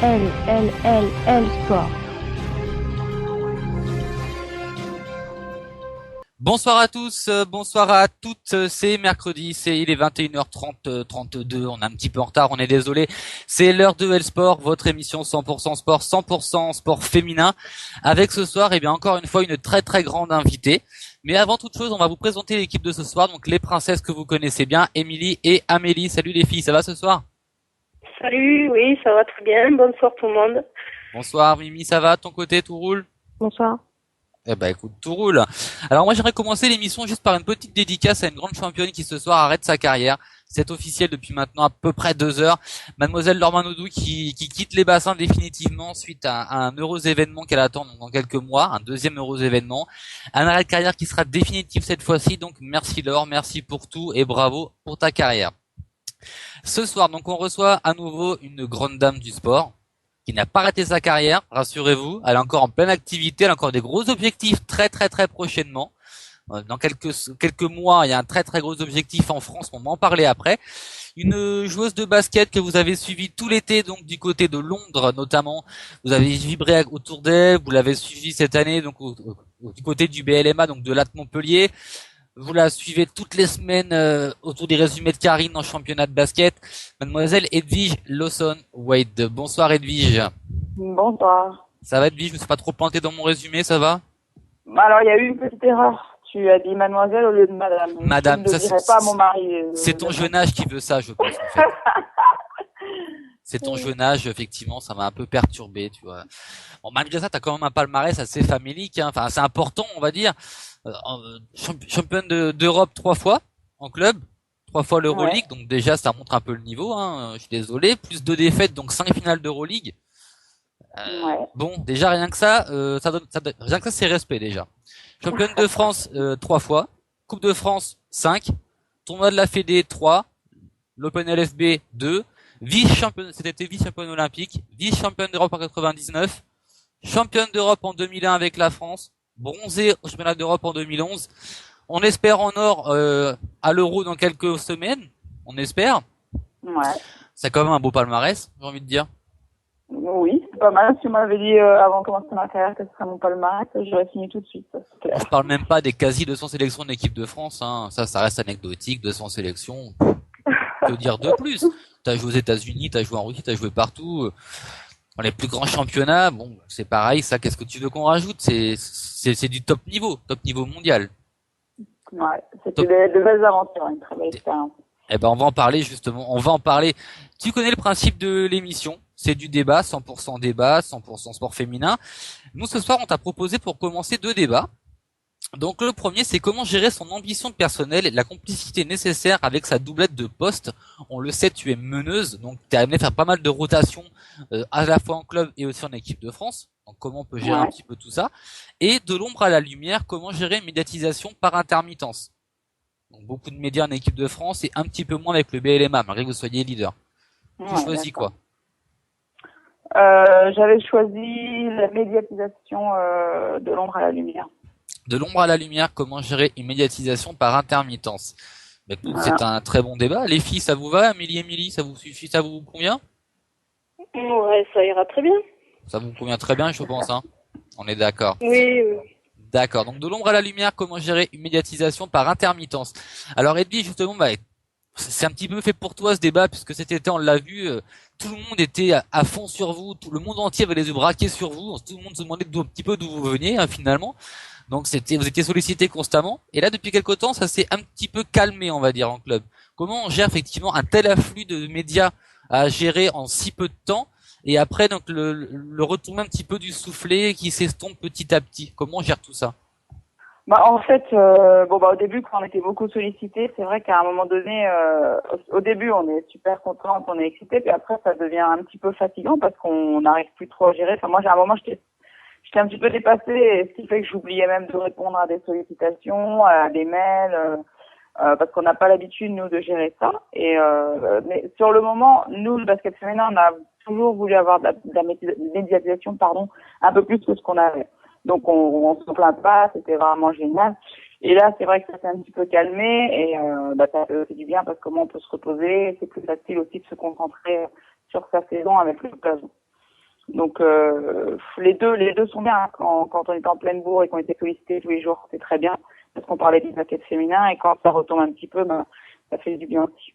Sport. Bonsoir à tous, bonsoir à toutes, c'est mercredi, il est 21h30, 32, on est un petit peu en retard, on est désolé. C'est l'heure de L-Sport, votre émission 100% sport, 100% sport féminin, avec ce soir, encore une fois, une très très grande invitée. Mais avant toute chose, on va vous présenter l'équipe de ce soir, donc les princesses que vous connaissez bien, Émilie et Amélie. Salut les filles, ça va ce soir? Salut, oui, ça va très bien, bonsoir tout le monde. Bonsoir Mimi, ça va, de ton côté, tout roule? Bonsoir. Eh ben écoute, tout roule. Alors moi j'aimerais commencer l'émission juste par une petite dédicace à une grande championne qui ce soir arrête sa carrière. C'est officiel depuis maintenant à peu près 2 heures. Mademoiselle Laure Manodou qui quitte les bassins définitivement suite à un heureux événement qu'elle attend donc, dans quelques mois, un deuxième heureux événement. Un arrêt de carrière qui sera définitif cette fois-ci, donc merci Laure, merci pour tout et bravo pour ta carrière. Ce soir donc on reçoit à nouveau une grande dame du sport qui n'a pas arrêté sa carrière, rassurez-vous, elle est encore en pleine activité, elle a encore des gros objectifs très très très prochainement. Dans quelques mois, il y a un très très gros objectif en France, on va en parler après. Une joueuse de basket que vous avez suivie tout l'été, donc du côté de Londres notamment. Vous avez vibré autour d'elle, vous l'avez suivie cette année donc du côté du BLMA, donc de l'AT Montpellier. Vous la suivez toutes les semaines autour des résumés de Karine en championnat de basket. Mademoiselle Edwige Lawson-Wade. Bonsoir Edwige. Bonsoir. Ça va Edwige, je me suis pas trop planté dans mon résumé, ça va? Alors, il y a eu une petite erreur. Tu as dit mademoiselle au lieu de madame. Madame, je ne ça le dirai pas à mon mari. c'est ton jeune âge qui veut ça, je pense en fait. C'est ton jeune âge, effectivement, ça m'a un peu perturbé, tu vois. Bon, malgré ça, t'as quand même un palmarès assez famélique, hein. Enfin, assez important, on va dire. Championne d'Europe 3 fois en club, 3 fois l'Euroleague, donc déjà ça montre un peu le niveau, hein. Je suis désolé. Plus 2 défaites, donc 5 finales d'Euroleague. Bon, déjà rien que ça, rien que ça c'est respect déjà. Championne de France 3 fois, Coupe de France 5, tournoi de la Fédé 3, l'Open LFB 2, vice-championne, c'était vice-championne olympique, vice-championne d'Europe en 99, championne d'Europe en 2001 avec la France, bronzée au championnat d'Europe en 2011. On espère en or à l'Euro dans quelques semaines, on espère. C'est quand même un beau palmarès, j'ai envie de dire. Oui, c'est pas mal. Si tu m'avais dit avant de commencer ma carrière que ce serait mon palmarès, j'aurais fini tout de suite. Je parle même pas des quasi 200 sélections de l'équipe de France, hein. Ça reste anecdotique, 200 sélections. Que dire de plus? T'as joué aux États-Unis, t'as joué en Russie, t'as joué partout. Dans les plus grands championnats, bon, c'est pareil, ça, qu'est-ce que tu veux qu'on rajoute? C'est du top niveau mondial. Ouais, c'était de belles aventures, une très belle expérience. Eh ben, on va en parler, justement, on va en parler. Tu connais le principe de l'émission. C'est du débat, 100% débat, 100% sport féminin. Nous, ce soir, on t'a proposé pour commencer 2 débats. Donc le premier, c'est comment gérer son ambition personnelle et la complicité nécessaire avec sa doublette de poste. On le sait, tu es meneuse, donc tu es amené à faire pas mal de rotations à la fois en club et aussi en équipe de France. Donc comment on peut gérer un petit peu tout ça. Et de l'ombre à la lumière, comment gérer une médiatisation par intermittence. Donc beaucoup de médias en équipe de France et un petit peu moins avec le BLMA, malgré que vous soyez leader. Tu choisis quoi? J'avais choisi la médiatisation de l'ombre à la lumière. De l'ombre à la lumière, comment gérer une médiatisation par intermittence. Bah, écoute, c'est un très bon débat. Les filles, ça vous va? Émilie, ça vous suffit, ça vous convient? Ouais, ça ira très bien. Ça vous convient très bien, je pense, hein. On est d'accord. Oui. D'accord. Donc, de l'ombre à la lumière, comment gérer une médiatisation par intermittence. Alors, Edwige, justement, c'est un petit peu fait pour toi ce débat, puisque cet été, on l'a vu, tout le monde était à fond sur vous, tout le monde entier avait les yeux braqués sur vous, tout le monde se demandait un petit peu d'où vous veniez, hein, finalement. Donc vous étiez sollicité constamment. Et là, depuis quelque temps, ça s'est un petit peu calmé, on va dire, en club. Comment on gère effectivement un tel afflux de médias à gérer en si peu de temps? Et après, donc, le retour un petit peu du soufflet qui s'estompe petit à petit. Comment on gère tout ça? En fait, au début, quand on était beaucoup sollicité, c'est vrai qu'à un moment donné, au début, on est super content, on est excité, puis après, ça devient un petit peu fatigant parce qu'on n'arrive plus trop à gérer. Enfin, moi, j'ai un moment, j'étais un petit peu dépassée, ce qui fait que j'oubliais même de répondre à des sollicitations, à des mails, parce qu'on n'a pas l'habitude, nous, de gérer ça. Mais sur le moment, nous, le basket féminin, on a toujours voulu avoir de la médiatisation, un peu plus que ce qu'on avait. Donc, on se plaint pas, c'était vraiment génial. Et là, c'est vrai que ça s'est un petit peu calmé et ça fait du bien parce que comment on peut se reposer, c'est plus facile aussi de se concentrer sur sa saison avec l'occasion. Donc les deux sont bien. Quand on est en pleine bourre et qu'on était sollicités tous les jours, c'est très bien parce qu'on parlait du basket féminin, et quand ça retombe un petit peu, ça fait du bien aussi.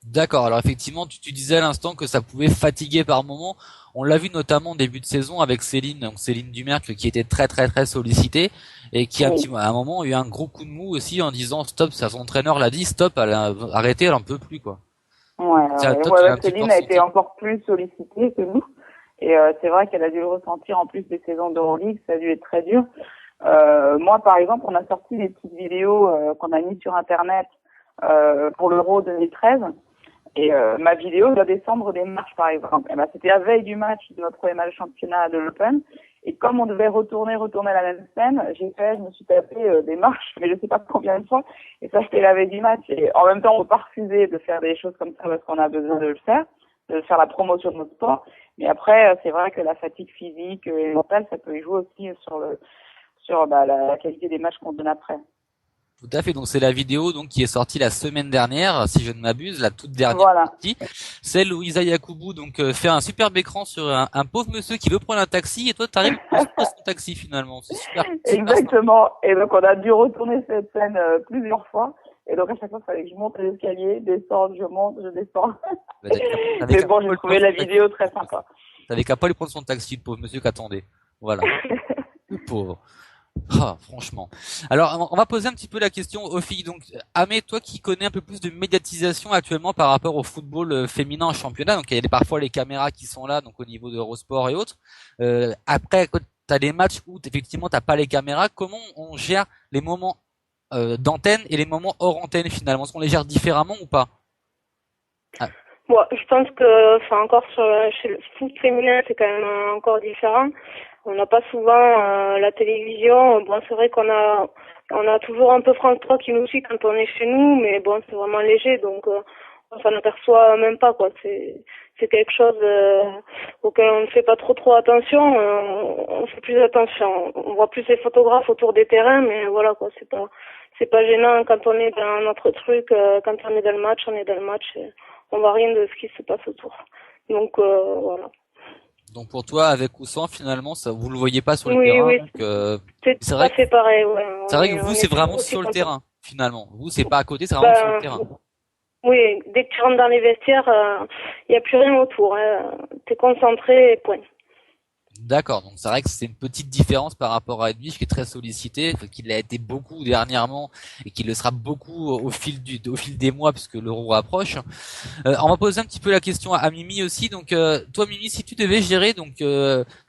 D'accord. Alors effectivement, tu disais à l'instant que ça pouvait fatiguer par moment. On l'a vu notamment en début de saison avec Céline, donc Céline Dumercle, qui était très très très sollicitée et qui Oui. à un moment a eu un gros coup de mou aussi en disant stop. Son entraîneur l'a dit stop, arrêtez, elle en peut plus quoi. Toi, tu l'as un petit peu Céline a été ressenti. encore plus sollicitée que nous. Et c'est vrai qu'elle a dû le ressentir en plus des saisons d'Euroleague, ça a dû être très dur. Moi, par exemple, on a sorti des petites vidéos qu'on a mises sur Internet pour l'Euro 2013. Et ma vidéo doit descendre des marches, par exemple. Et ben, c'était la veille du match de notre premier match championnat de l'Open. Et comme on devait retourner la même scène, je me suis tapé des marches, mais je sais pas combien de fois. Et ça, c'était la veille du match. Et en même temps, on peut pas refuser de faire des choses comme ça parce qu'on a besoin de le faire, de faire la promotion de notre sport. Mais après, c'est vrai que la fatigue physique et mentale, ça peut y jouer aussi sur la qualité des matchs qu'on donne après. Tout à fait. Donc c'est la vidéo donc qui est sortie la semaine dernière, si je ne m'abuse, la toute dernière Voilà. sortie. Celle où Isa Yakubu donc fait un superbe écran sur un pauvre monsieur qui veut prendre un taxi et toi t'arrives à construire son taxi finalement. C'est super, super sympa. Exactement. Et donc, on a dû retourner cette scène plusieurs fois. Et donc, à chaque fois, il fallait que je monte l'escalier, descendre, je monte, je descends. Bah, t'avais Mais qu'à bon, pas j'ai lui trouvé prendre la son taxi. vidéo très sympa. T'avais qu'à pas lui prendre son taxi, le pauvre monsieur qui attendait. Voilà. Le pauvre. Ah, franchement. Alors, on va poser un petit peu la question aux filles. Donc, Amé, toi qui connais un peu plus de médiatisation actuellement par rapport au football féminin en championnat, donc il y a parfois les caméras qui sont là, donc au niveau d'Eurosport et autres. Après, quand t'as des matchs où effectivement t'as pas les caméras, comment on gère les moments d'antenne et les moments hors antenne finalement? Est-ce qu'on les gère différemment ou pas? Ah, Bon, je pense que, enfin, encore chez le foot féminin, c'est quand même encore différent. On n'a pas souvent la télévision. Bon, c'est vrai on a toujours un peu France 3 qui nous suit quand on est chez nous, mais bon, c'est vraiment léger, donc on s'en aperçoit même pas, quoi. C'est quelque chose auquel on ne fait pas trop attention. On fait plus attention. On voit plus les photographes autour des terrains, mais voilà, quoi. C'est pas gênant quand on est dans notre truc. Quand on est dans le match, on est dans le match. On voit rien de ce qui se passe autour. Donc voilà. donc pour toi, avec ou sans, finalement, ça, vous le voyez pas sur le Oui, terrain. oui, Donc, c'est c'est tout vrai à que fait pareil. Ouais. c'est vrai que On vous, c'est est toujours vraiment aussi sur le content. terrain, finalement. Vous, c'est pas à côté, c'est vraiment sur le Ben, terrain. oui, dès que tu rentres dans les vestiaires, il y a plus rien autour. Hein. T'es concentré et point. D'accord, donc c'est vrai que c'est une petite différence par rapport à Edwige qui est très sollicité, qu'il l'a été beaucoup dernièrement et qu'il le sera beaucoup au fil des mois puisque l'Euro approche. On va poser un petit peu la question à Mimi aussi. Donc toi Mimi, si tu devais gérer donc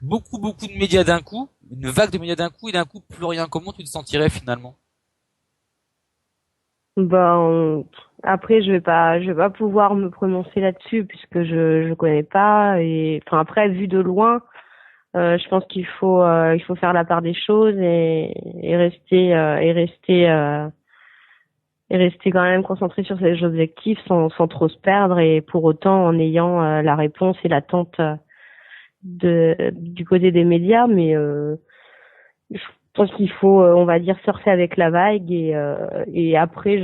beaucoup de médias d'un coup, une vague de médias d'un coup et d'un coup plus rien, comment tu te sentirais finalement? Ben, après, je vais pas pouvoir me prononcer là-dessus puisque je connais pas et, enfin, après, vu de loin, je pense qu'il faut faire la part des choses et rester quand même concentré sur ses objectifs sans trop se perdre et pour autant en ayant la réponse et l'attente du côté des médias, mais je pense qu'il faut, on va dire, surfer avec la vague et après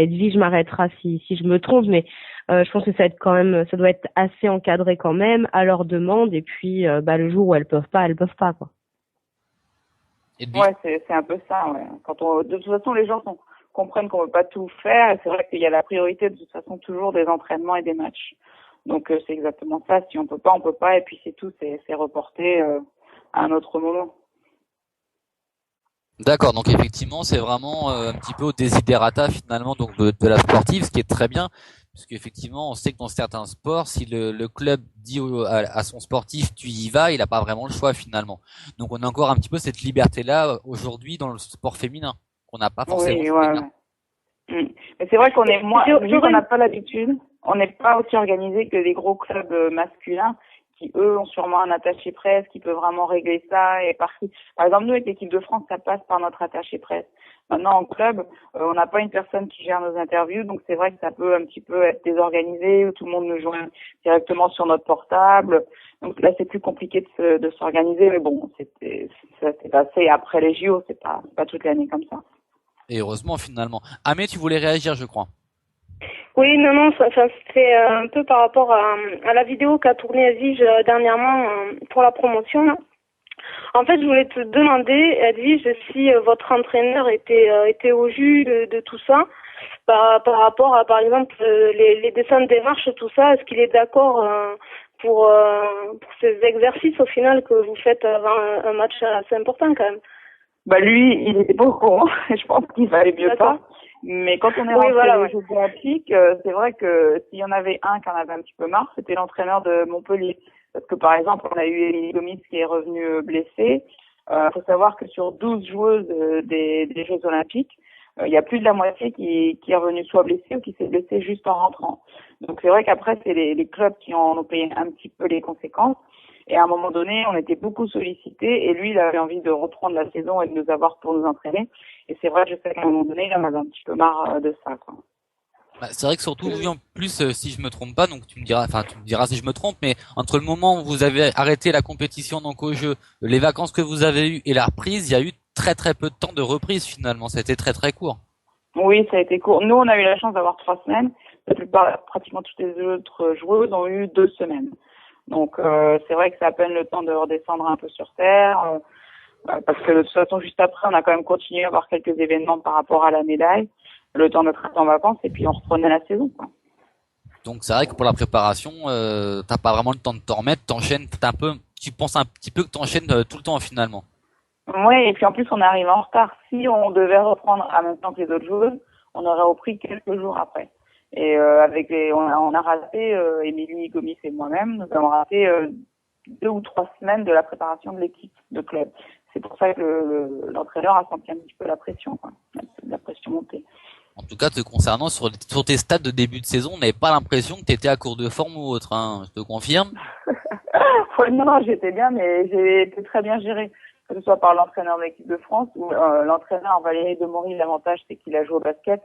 Edwige m'arrêtera si je me trompe, mais je pense que ça doit être assez encadré quand même à leur demande et puis le jour où elles peuvent pas quoi. Edwige? Ouais, c'est un peu ça. Ouais. De toute façon, les gens comprennent qu'on ne peut pas tout faire. Et c'est vrai qu'il y a la priorité de toute façon toujours des entraînements et des matchs. Donc c'est exactement ça. Si on peut pas, on peut pas. Et puis c'est tout. C'est reporté à un autre moment. D'accord, donc effectivement, c'est vraiment un petit peu au desiderata finalement donc de la sportive, ce qui est très bien, puisque effectivement, on sait que dans certains sports, si le club dit à son sportif tu y vas, il n'a pas vraiment le choix finalement. Donc on a encore un petit peu cette liberté-là aujourd'hui dans le sport féminin qu'on n'a pas forcément Oui, sur les ouais. gars. Mm. Mais c'est vrai qu'on est moins, vu qu'on J'aurais n'a pas l'habitude, on n'est pas aussi organisé que les gros clubs masculins qui, eux, ont sûrement un attaché presse qui peut vraiment régler ça et par exemple, nous, avec l'équipe de France, ça passe par notre attaché presse. Maintenant, en club, on n'a pas une personne qui gère nos interviews, donc c'est vrai que ça peut un petit peu être désorganisé, où tout le monde nous joint directement sur notre portable. Donc là, c'est plus compliqué de s'organiser, mais bon, ça s'est passé après les JO, c'est pas toute l'année comme ça. Et heureusement finalement. Ah mais tu voulais réagir, je crois. Oui, non, ça c'était un peu par rapport à la vidéo qu'a tournée Edwige dernièrement pour la promotion, là. En fait, je voulais te demander, Edwige, si votre entraîneur était au jus de tout ça, par rapport à, par exemple, les dessins de démarche, tout ça. Est-ce qu'il est d'accord pour ces exercices au final que vous faites avant un match assez important quand même? Bah lui, il était pas au courant. Je pense qu'il fallait mieux pas. Mais quand on est rentré voilà, aux Jeux olympiques, c'est vrai que s'il y en avait un qui en avait un petit peu marre, c'était l'entraîneur de Montpellier. Parce que par exemple, on a eu Émilie Gomis qui est revenue blessée. Faut savoir que sur 12 joueuses des Jeux olympiques, il y a plus de la moitié qui est revenue soit blessée ou qui s'est blessée juste en rentrant. Donc c'est vrai qu'après, c'est les clubs qui en ont payé un petit peu les conséquences. Et à un moment donné, on était beaucoup sollicités et lui, il avait envie de reprendre la saison et de nous avoir pour nous entraîner. Et c'est vrai que je sais qu'à un moment donné, il en avait un petit peu marre de ça, quoi. Bah, c'est vrai que surtout lui en plus, si je me trompe pas, donc tu me diras si je me trompe, mais entre le moment où vous avez arrêté la compétition donc au jeu, les vacances que vous avez eues et la reprise, il y a eu très très peu de temps de reprise finalement. C'était très très court. Oui, ça a été court. Nous, on a eu la chance d'avoir 3 semaines. La plupart, pratiquement toutes les autres joueuses ont eu 2 semaines. Donc c'est vrai que c'est à peine le temps de redescendre un peu sur terre, parce que de toute façon, juste après, on a quand même continué à avoir quelques événements par rapport à la médaille, le temps d'être en vacances et puis on reprenait la saison, quoi. Donc c'est vrai que pour la préparation, t'as pas vraiment le temps de t'en remettre, tu penses un petit peu que t'enchaînes tout le temps finalement. Oui, et puis en plus, on est arrivé en retard. Si on devait reprendre en même temps que les autres joueuses, on aurait repris quelques jours après. Et on a raté, Émilie Gomis et moi-même, nous avons raté 2 ou 3 semaines de la préparation de l'équipe de club. C'est pour ça que l'entraîneur a senti un petit peu la pression, quoi. La pression montée. En tout cas, te concernant sur tes stats de début de saison, on n'avait pas l'impression que t'étais à court de forme ou autre, hein. Je te confirme. Non, j'étais bien, mais j'ai été très bien gérée. Que ce soit par l'entraîneur de l'équipe de France ou l'entraîneur Valérie Demory. L'avantage, c'est qu'il a joué au basket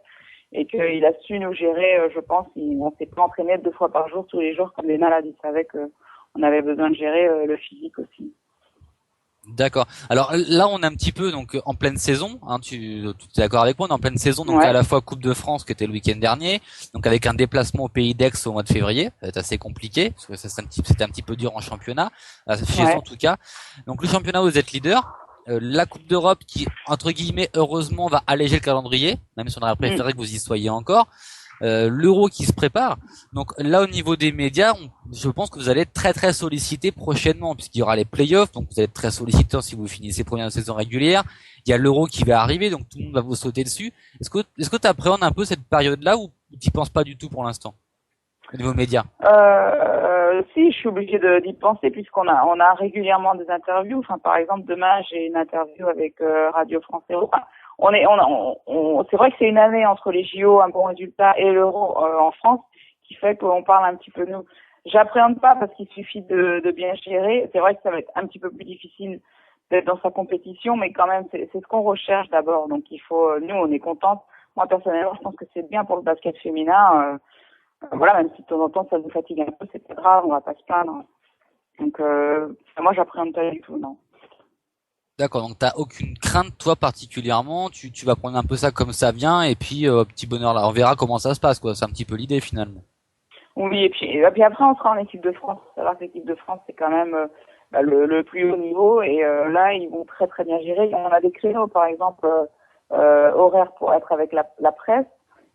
et qu'il a su nous gérer, je pense. On s'est pas entraîné 2 fois par jour, tous les jours, comme des malades. Il savait qu'on avait besoin de gérer le physique aussi. D'accord. Alors là, on est un petit peu donc en pleine saison. Hein, tu es d'accord avec moi? On est en pleine saison, donc Ouais. à la fois Coupe de France qui était le week-end dernier, donc avec un déplacement au Pays d'Aix au mois de février, c'est assez compliqué parce que c'était un petit peu dur en championnat, chez eux en tout cas. Donc le championnat, vous êtes leader. La Coupe d'Europe qui, entre guillemets, heureusement, va alléger le calendrier, même si on aurait préféré que vous y soyez encore. L'Euro qui se prépare. Donc là, au niveau des médias, je pense que vous allez être très très sollicité prochainement, puisqu'il y aura les playoffs, donc vous allez être très sollicité si vous finissez premier de saison régulière. Il y a l'Euro qui va arriver, donc tout le monde va vous sauter dessus. Est-ce que tu appréhendes un peu cette période-là ou tu penses pas du tout pour l'instant au niveau médias? Si, je suis obligée d'y penser puisqu'on a régulièrement des interviews. Enfin, par exemple, demain, j'ai une interview avec Radio France Héros. Enfin, c'est vrai que c'est une année entre les JO, un bon résultat, et l'Euro en France, qui fait qu'on parle un petit peu de nous. J'appréhende pas parce qu'il suffit de bien gérer. C'est vrai que ça va être un petit peu plus difficile d'être dans sa compétition, mais quand même, c'est ce qu'on recherche d'abord. Donc, nous, on est contente. Moi, personnellement, je pense que c'est bien pour le basket féminin. Voilà, même si de temps en temps ça nous fatigue un peu, c'est pas grave, on va pas se plaindre. Donc moi j'appréhende pas du tout, non. D'accord, donc t'as aucune crainte toi particulièrement, tu vas prendre un peu ça comme ça vient et puis petit bonheur là, on verra comment ça se passe quoi, c'est un petit peu l'idée finalement. Oui, et puis après on sera en équipe de France. Alors l'équipe de France c'est quand même le plus haut niveau et là ils vont très très bien gérer. On a des créneaux par exemple horaires pour être avec la presse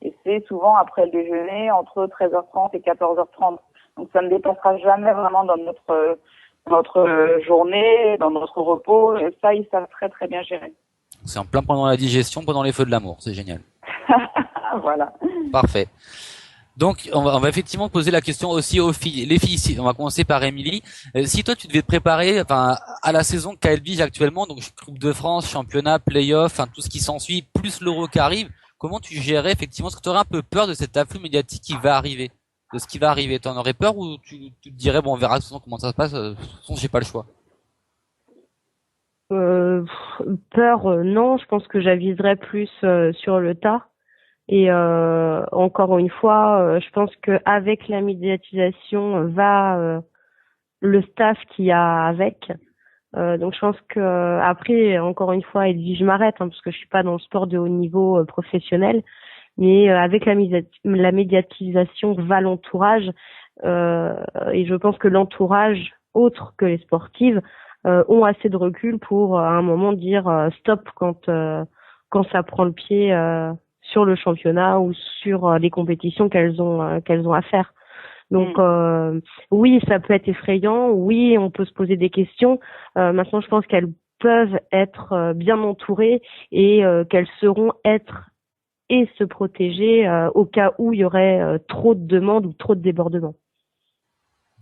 et c'est souvent après le déjeuner entre 13h30 et 14h30. Donc ça ne dépassera jamais vraiment dans notre journée, dans notre repos, et ça, ils savent très très bien gérer. C'est en plein pendant la digestion, pendant les feux de l'amour, c'est génial. Voilà. Parfait. Donc, on va effectivement poser la question aussi aux filles. Les filles, on va commencer par Émilie. Si toi, tu devais te préparer, à la saison qu'elle vige actuellement, donc Coupe de France, championnat, play-off, tout ce qui s'ensuit, plus l'Euro qui arrive, comment tu gérerais effectivement? Est-ce que tu aurais un peu peur de cet afflux médiatique qui va arriver? De ce qui va arriver? T'en aurais peur ou tu te dirais, bon, on verra de toute façon comment ça se passe, de toute façon, j'ai pas le choix? Peur, non, je pense que j'aviserais plus sur le tas. Et encore une fois, je pense que avec la médiatisation va le staff qu'il y a avec. Donc je pense que après, encore une fois, Edwige, je m'arrête parce que je suis pas dans le sport de haut niveau professionnel. mais avec la médiatisation va l'entourage, et je pense que l'entourage, autre que les sportives, ont assez de recul pour à un moment dire stop quand ça prend le pied sur le championnat ou sur les compétitions qu'elles ont à faire. Donc oui, ça peut être effrayant, oui, on peut se poser des questions. Maintenant, je pense qu'elles peuvent être bien entourées et qu'elles sauront être et se protéger au cas où il y aurait trop de demandes ou trop de débordements.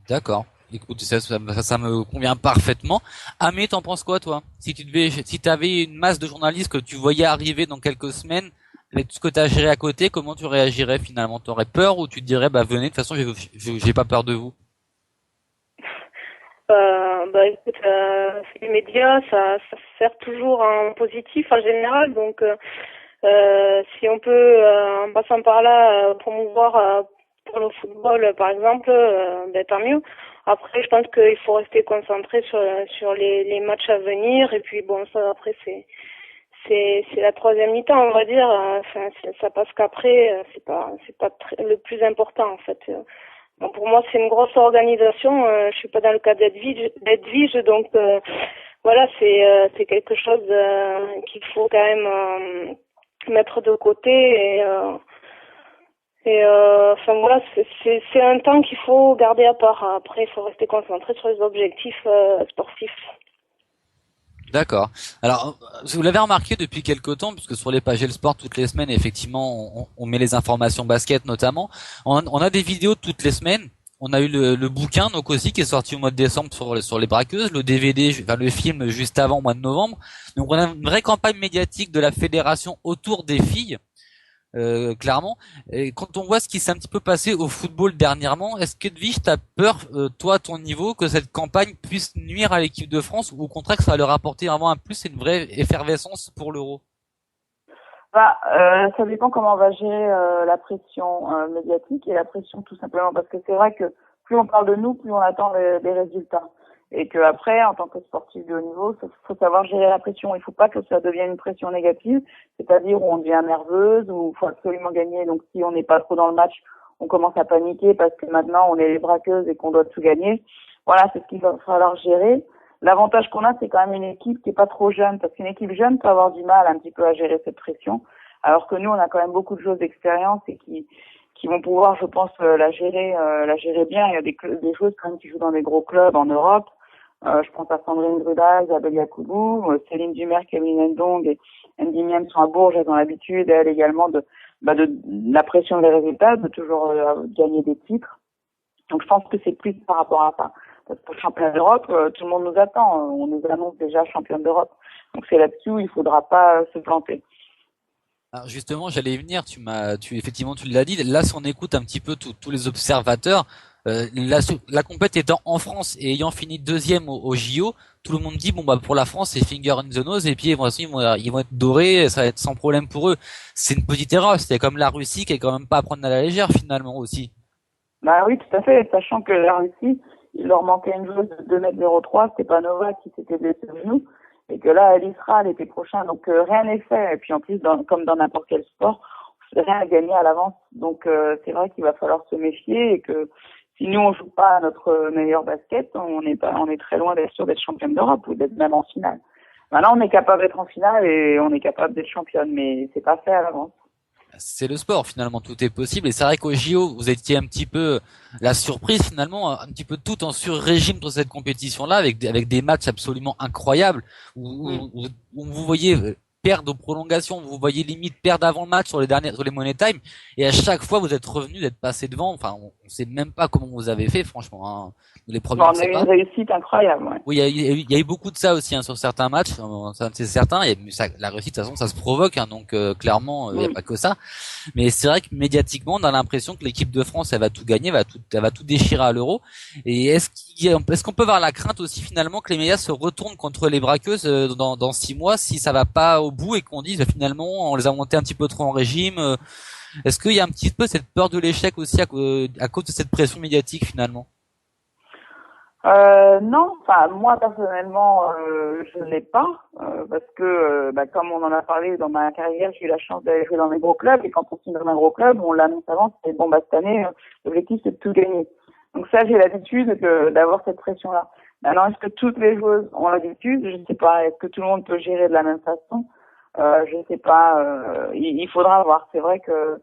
D'accord. Écoute, ça me convient parfaitement. Amé, t'en penses quoi, toi? Si t'avais une masse de journalistes que tu voyais arriver dans quelques semaines, avec tout ce que t'as géré à côté, comment tu réagirais finalement? T'aurais peur ou tu te dirais, bah venez, de toute façon, j'ai pas peur de vous? Écoute, les médias, ça sert toujours en positif en général, donc si on peut, en passant par là, promouvoir pour le football, par exemple, tant mieux. Après, je pense qu'il faut rester concentré sur les matchs à venir, et puis bon, ça après c'est la troisième mi-temps, on va dire. Enfin, ça passe qu'après, c'est pas le plus important en fait. Bon, pour moi, c'est une grosse organisation. Je suis pas dans le cas d'Edwige, donc voilà, c'est quelque chose qu'il faut quand même mettre de côté et enfin voilà, c'est un temps qu'il faut garder à part. Après, il faut rester concentré sur les objectifs sportifs. D'accord. Alors, vous l'avez remarqué depuis quelque temps, puisque sur les pages El Sport, toutes les semaines, effectivement, on met les informations basket notamment. On a des vidéos toutes les semaines. On a eu le bouquin, donc aussi, qui est sorti au mois de décembre sur les braqueuses, le DVD, enfin le film juste avant, au mois de novembre. Donc on a une vraie campagne médiatique de la fédération autour des filles. Clairement. Et quand on voit ce qui s'est un petit peu passé au football dernièrement, est-ce qu'Edwige, t'as peur, toi, à ton niveau, que cette campagne puisse nuire à l'équipe de France, ou au contraire que ça va leur apporter vraiment un plus et une vraie effervescence pour l'Euro? Ça dépend comment on va gérer la pression médiatique et la pression tout simplement, parce que c'est vrai que plus on parle de nous, plus on attend les résultats. Et que après, en tant que sportif de haut niveau, il faut savoir gérer la pression. Il faut pas que ça devienne une pression négative, c'est-à-dire où on devient nerveuse, où il faut absolument gagner. Donc si on n'est pas trop dans le match, on commence à paniquer parce que maintenant on est les braqueuses et qu'on doit tout gagner. Voilà, c'est ce qu'il va falloir gérer. L'avantage qu'on a, c'est quand même une équipe qui est pas trop jeune, parce qu'une équipe jeune peut avoir du mal un petit peu à gérer cette pression, alors que nous, on a quand même beaucoup de choses d'expérience et qui vont pouvoir, je pense, la gérer bien. Il y a des joueuses quand même qui jouent dans des gros clubs en Europe. Je pense à Sandrine Grudal, Isabelle Yacoubou, Céline Dumer, Camille Ndong et Andy Miem sont à Bourges. Elles ont l'habitude, elles également, de la pression des résultats, de toujours gagner des titres. Donc je pense que c'est plus par rapport à ça. Parce que pour le championnat d'Europe, tout le monde nous attend. On nous annonce déjà championne d'Europe. Donc c'est là-dessus où il faudra pas se planter. Alors justement, j'allais y venir. Effectivement, tu l'as dit. Là, si on écoute un petit peu tous les observateurs, la compète étant en France et ayant fini deuxième au JO, tout le monde dit bon bah pour la France c'est finger in the nose et puis ils vont être dorés, ça va être sans problème pour eux. C'est une petite erreur. C'était comme la Russie qui est quand même pas à prendre à la légère finalement aussi. Bah oui, tout à fait. Sachant que la Russie, il leur manquait une joueuse de 2,03 m, c'était pas Novak qui s'était blessé au genou. Et que là, elle y sera l'été prochain. Donc, rien n'est fait. Et puis, en plus, comme dans n'importe quel sport, rien à gagner à l'avance. Donc, c'est vrai qu'il va falloir se méfier et que si nous, on joue pas à notre meilleur basket, on est très loin d'être sûr d'être championne d'Europe ou d'être même en finale. Maintenant, on est capable d'être en finale et on est capable d'être championne, mais c'est pas fait à l'avance. C'est le sport finalement, tout est possible et c'est vrai qu'au JO vous étiez un petit peu la surprise finalement, un petit peu tout en sur-régime dans cette compétition-là avec des matchs absolument incroyables où vous voyez perdre aux prolongations, vous voyez limite perdre avant le match sur les money time et à chaque fois vous êtes revenu d'être passé devant. Enfin, on sait même pas comment vous avez fait franchement. Hein. Les premiers, on a eu une réussite incroyable. Ouais. Oui, il y a eu beaucoup de ça aussi hein, sur certains matchs, c'est certain. La réussite de toute façon ça se provoque, hein, donc clairement il y a pas que ça. Mais c'est vrai que médiatiquement on a l'impression que l'équipe de France elle va tout gagner, elle va tout déchirer à l'Euro. Et est-ce qu'on peut avoir la crainte aussi finalement que les médias se retournent contre les braqueuses dans 6 mois si ça va pas au bout et qu'on dise finalement on les a montés un petit peu trop en régime. Est-ce qu'il y a un petit peu cette peur de l'échec aussi à cause de cette pression médiatique finalement? Non, enfin moi personnellement, je ne l'ai pas parce que comme on en a parlé dans ma carrière, j'ai eu la chance d'aller jouer dans des gros clubs et quand on signe dans un gros club, on l'annonce avant, c'est bon cette année l'objectif c'est de tout gagner. Donc ça j'ai l'habitude d'avoir cette pression-là. Maintenant est-ce que toutes les joueuses ont l'habitude? Je ne sais pas. Est-ce que tout le monde peut gérer de la même façon? Je ne sais pas. Il faudra voir. C'est vrai que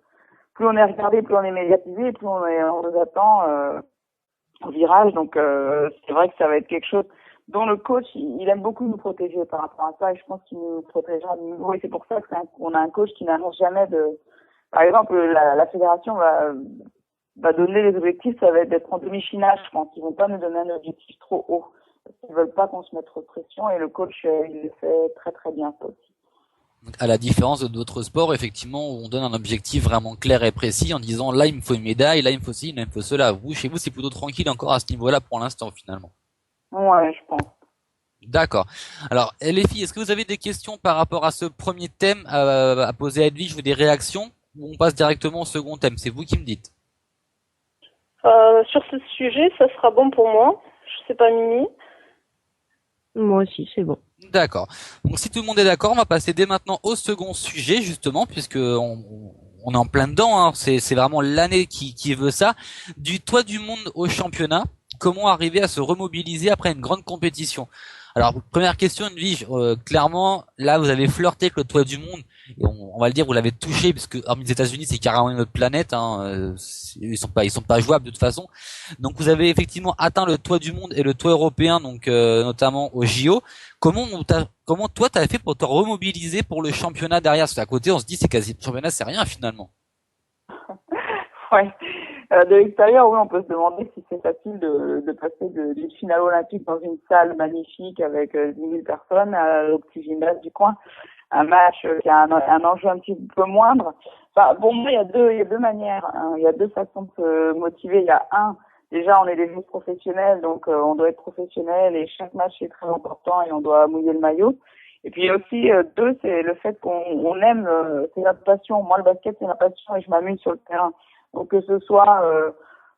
plus on est regardé, plus on est médiatisé, plus on nous attend. Au virage, donc c'est vrai que ça va être quelque chose dont le coach il aime beaucoup nous protéger par rapport à ça et je pense qu'il nous protégera de nouveau et c'est pour ça qu'on a un coach qui n'annonce jamais de par exemple la fédération va donner les objectifs, ça va être d'être en demi-finale, je pense qu'ils vont pas nous donner un objectif trop haut parce qu'ils veulent pas qu'on se mette trop de pression et le coach il le fait très très bien ça aussi. À la différence de d'autres sports, effectivement, où on donne un objectif vraiment clair et précis en disant là il me faut une médaille, là il me faut ci, là il me faut cela. Vous, chez vous, c'est plutôt tranquille encore à ce niveau-là pour l'instant finalement. Ouais, je pense. D'accord. Alors, les filles, est-ce que vous avez des questions par rapport à ce premier thème à poser à Edwige ou des réactions ou on passe directement au second thème? C'est vous qui me dites. Sur ce sujet, ça sera bon pour moi. Je sais pas, Mimi. Moi aussi, c'est bon. D'accord. Donc si tout le monde est d'accord, on va passer dès maintenant au second sujet justement, puisque on est en plein dedans. Hein. C'est vraiment l'année qui veut ça. Du toit du monde au championnat. Comment arriver à se remobiliser après une grande compétition? Alors première question, Edwige, clairement là vous avez flirté avec le toit du monde et on va le dire vous l'avez touché puisque hormis les États-Unis c'est carrément une autre planète. Hein, ils sont pas jouables de toute façon. Donc vous avez effectivement atteint le toit du monde et le toit européen donc notamment au JO. Comment toi t'as fait pour te remobiliser pour le championnat derrière? Parce qu'à côté on se dit c'est quasi le championnat c'est rien finalement. Ouais. De l'extérieur, oui, on peut se demander si c'est facile de passer d'une finale olympique dans une salle magnifique avec 10 000 personnes au petit gymnase du coin. Un match qui a un enjeu un petit peu moindre. Enfin, pour moi, il y a deux manières. Hein. Il y a deux façons de se motiver. Il y a déjà, on est des joueurs professionnels, donc on doit être professionnel et chaque match est très important et on doit mouiller le maillot. Et puis il y a aussi deux, c'est le fait qu'on aime, c'est notre passion. Moi, le basket, c'est ma passion et je m'amuse sur le terrain. Donc que ce soit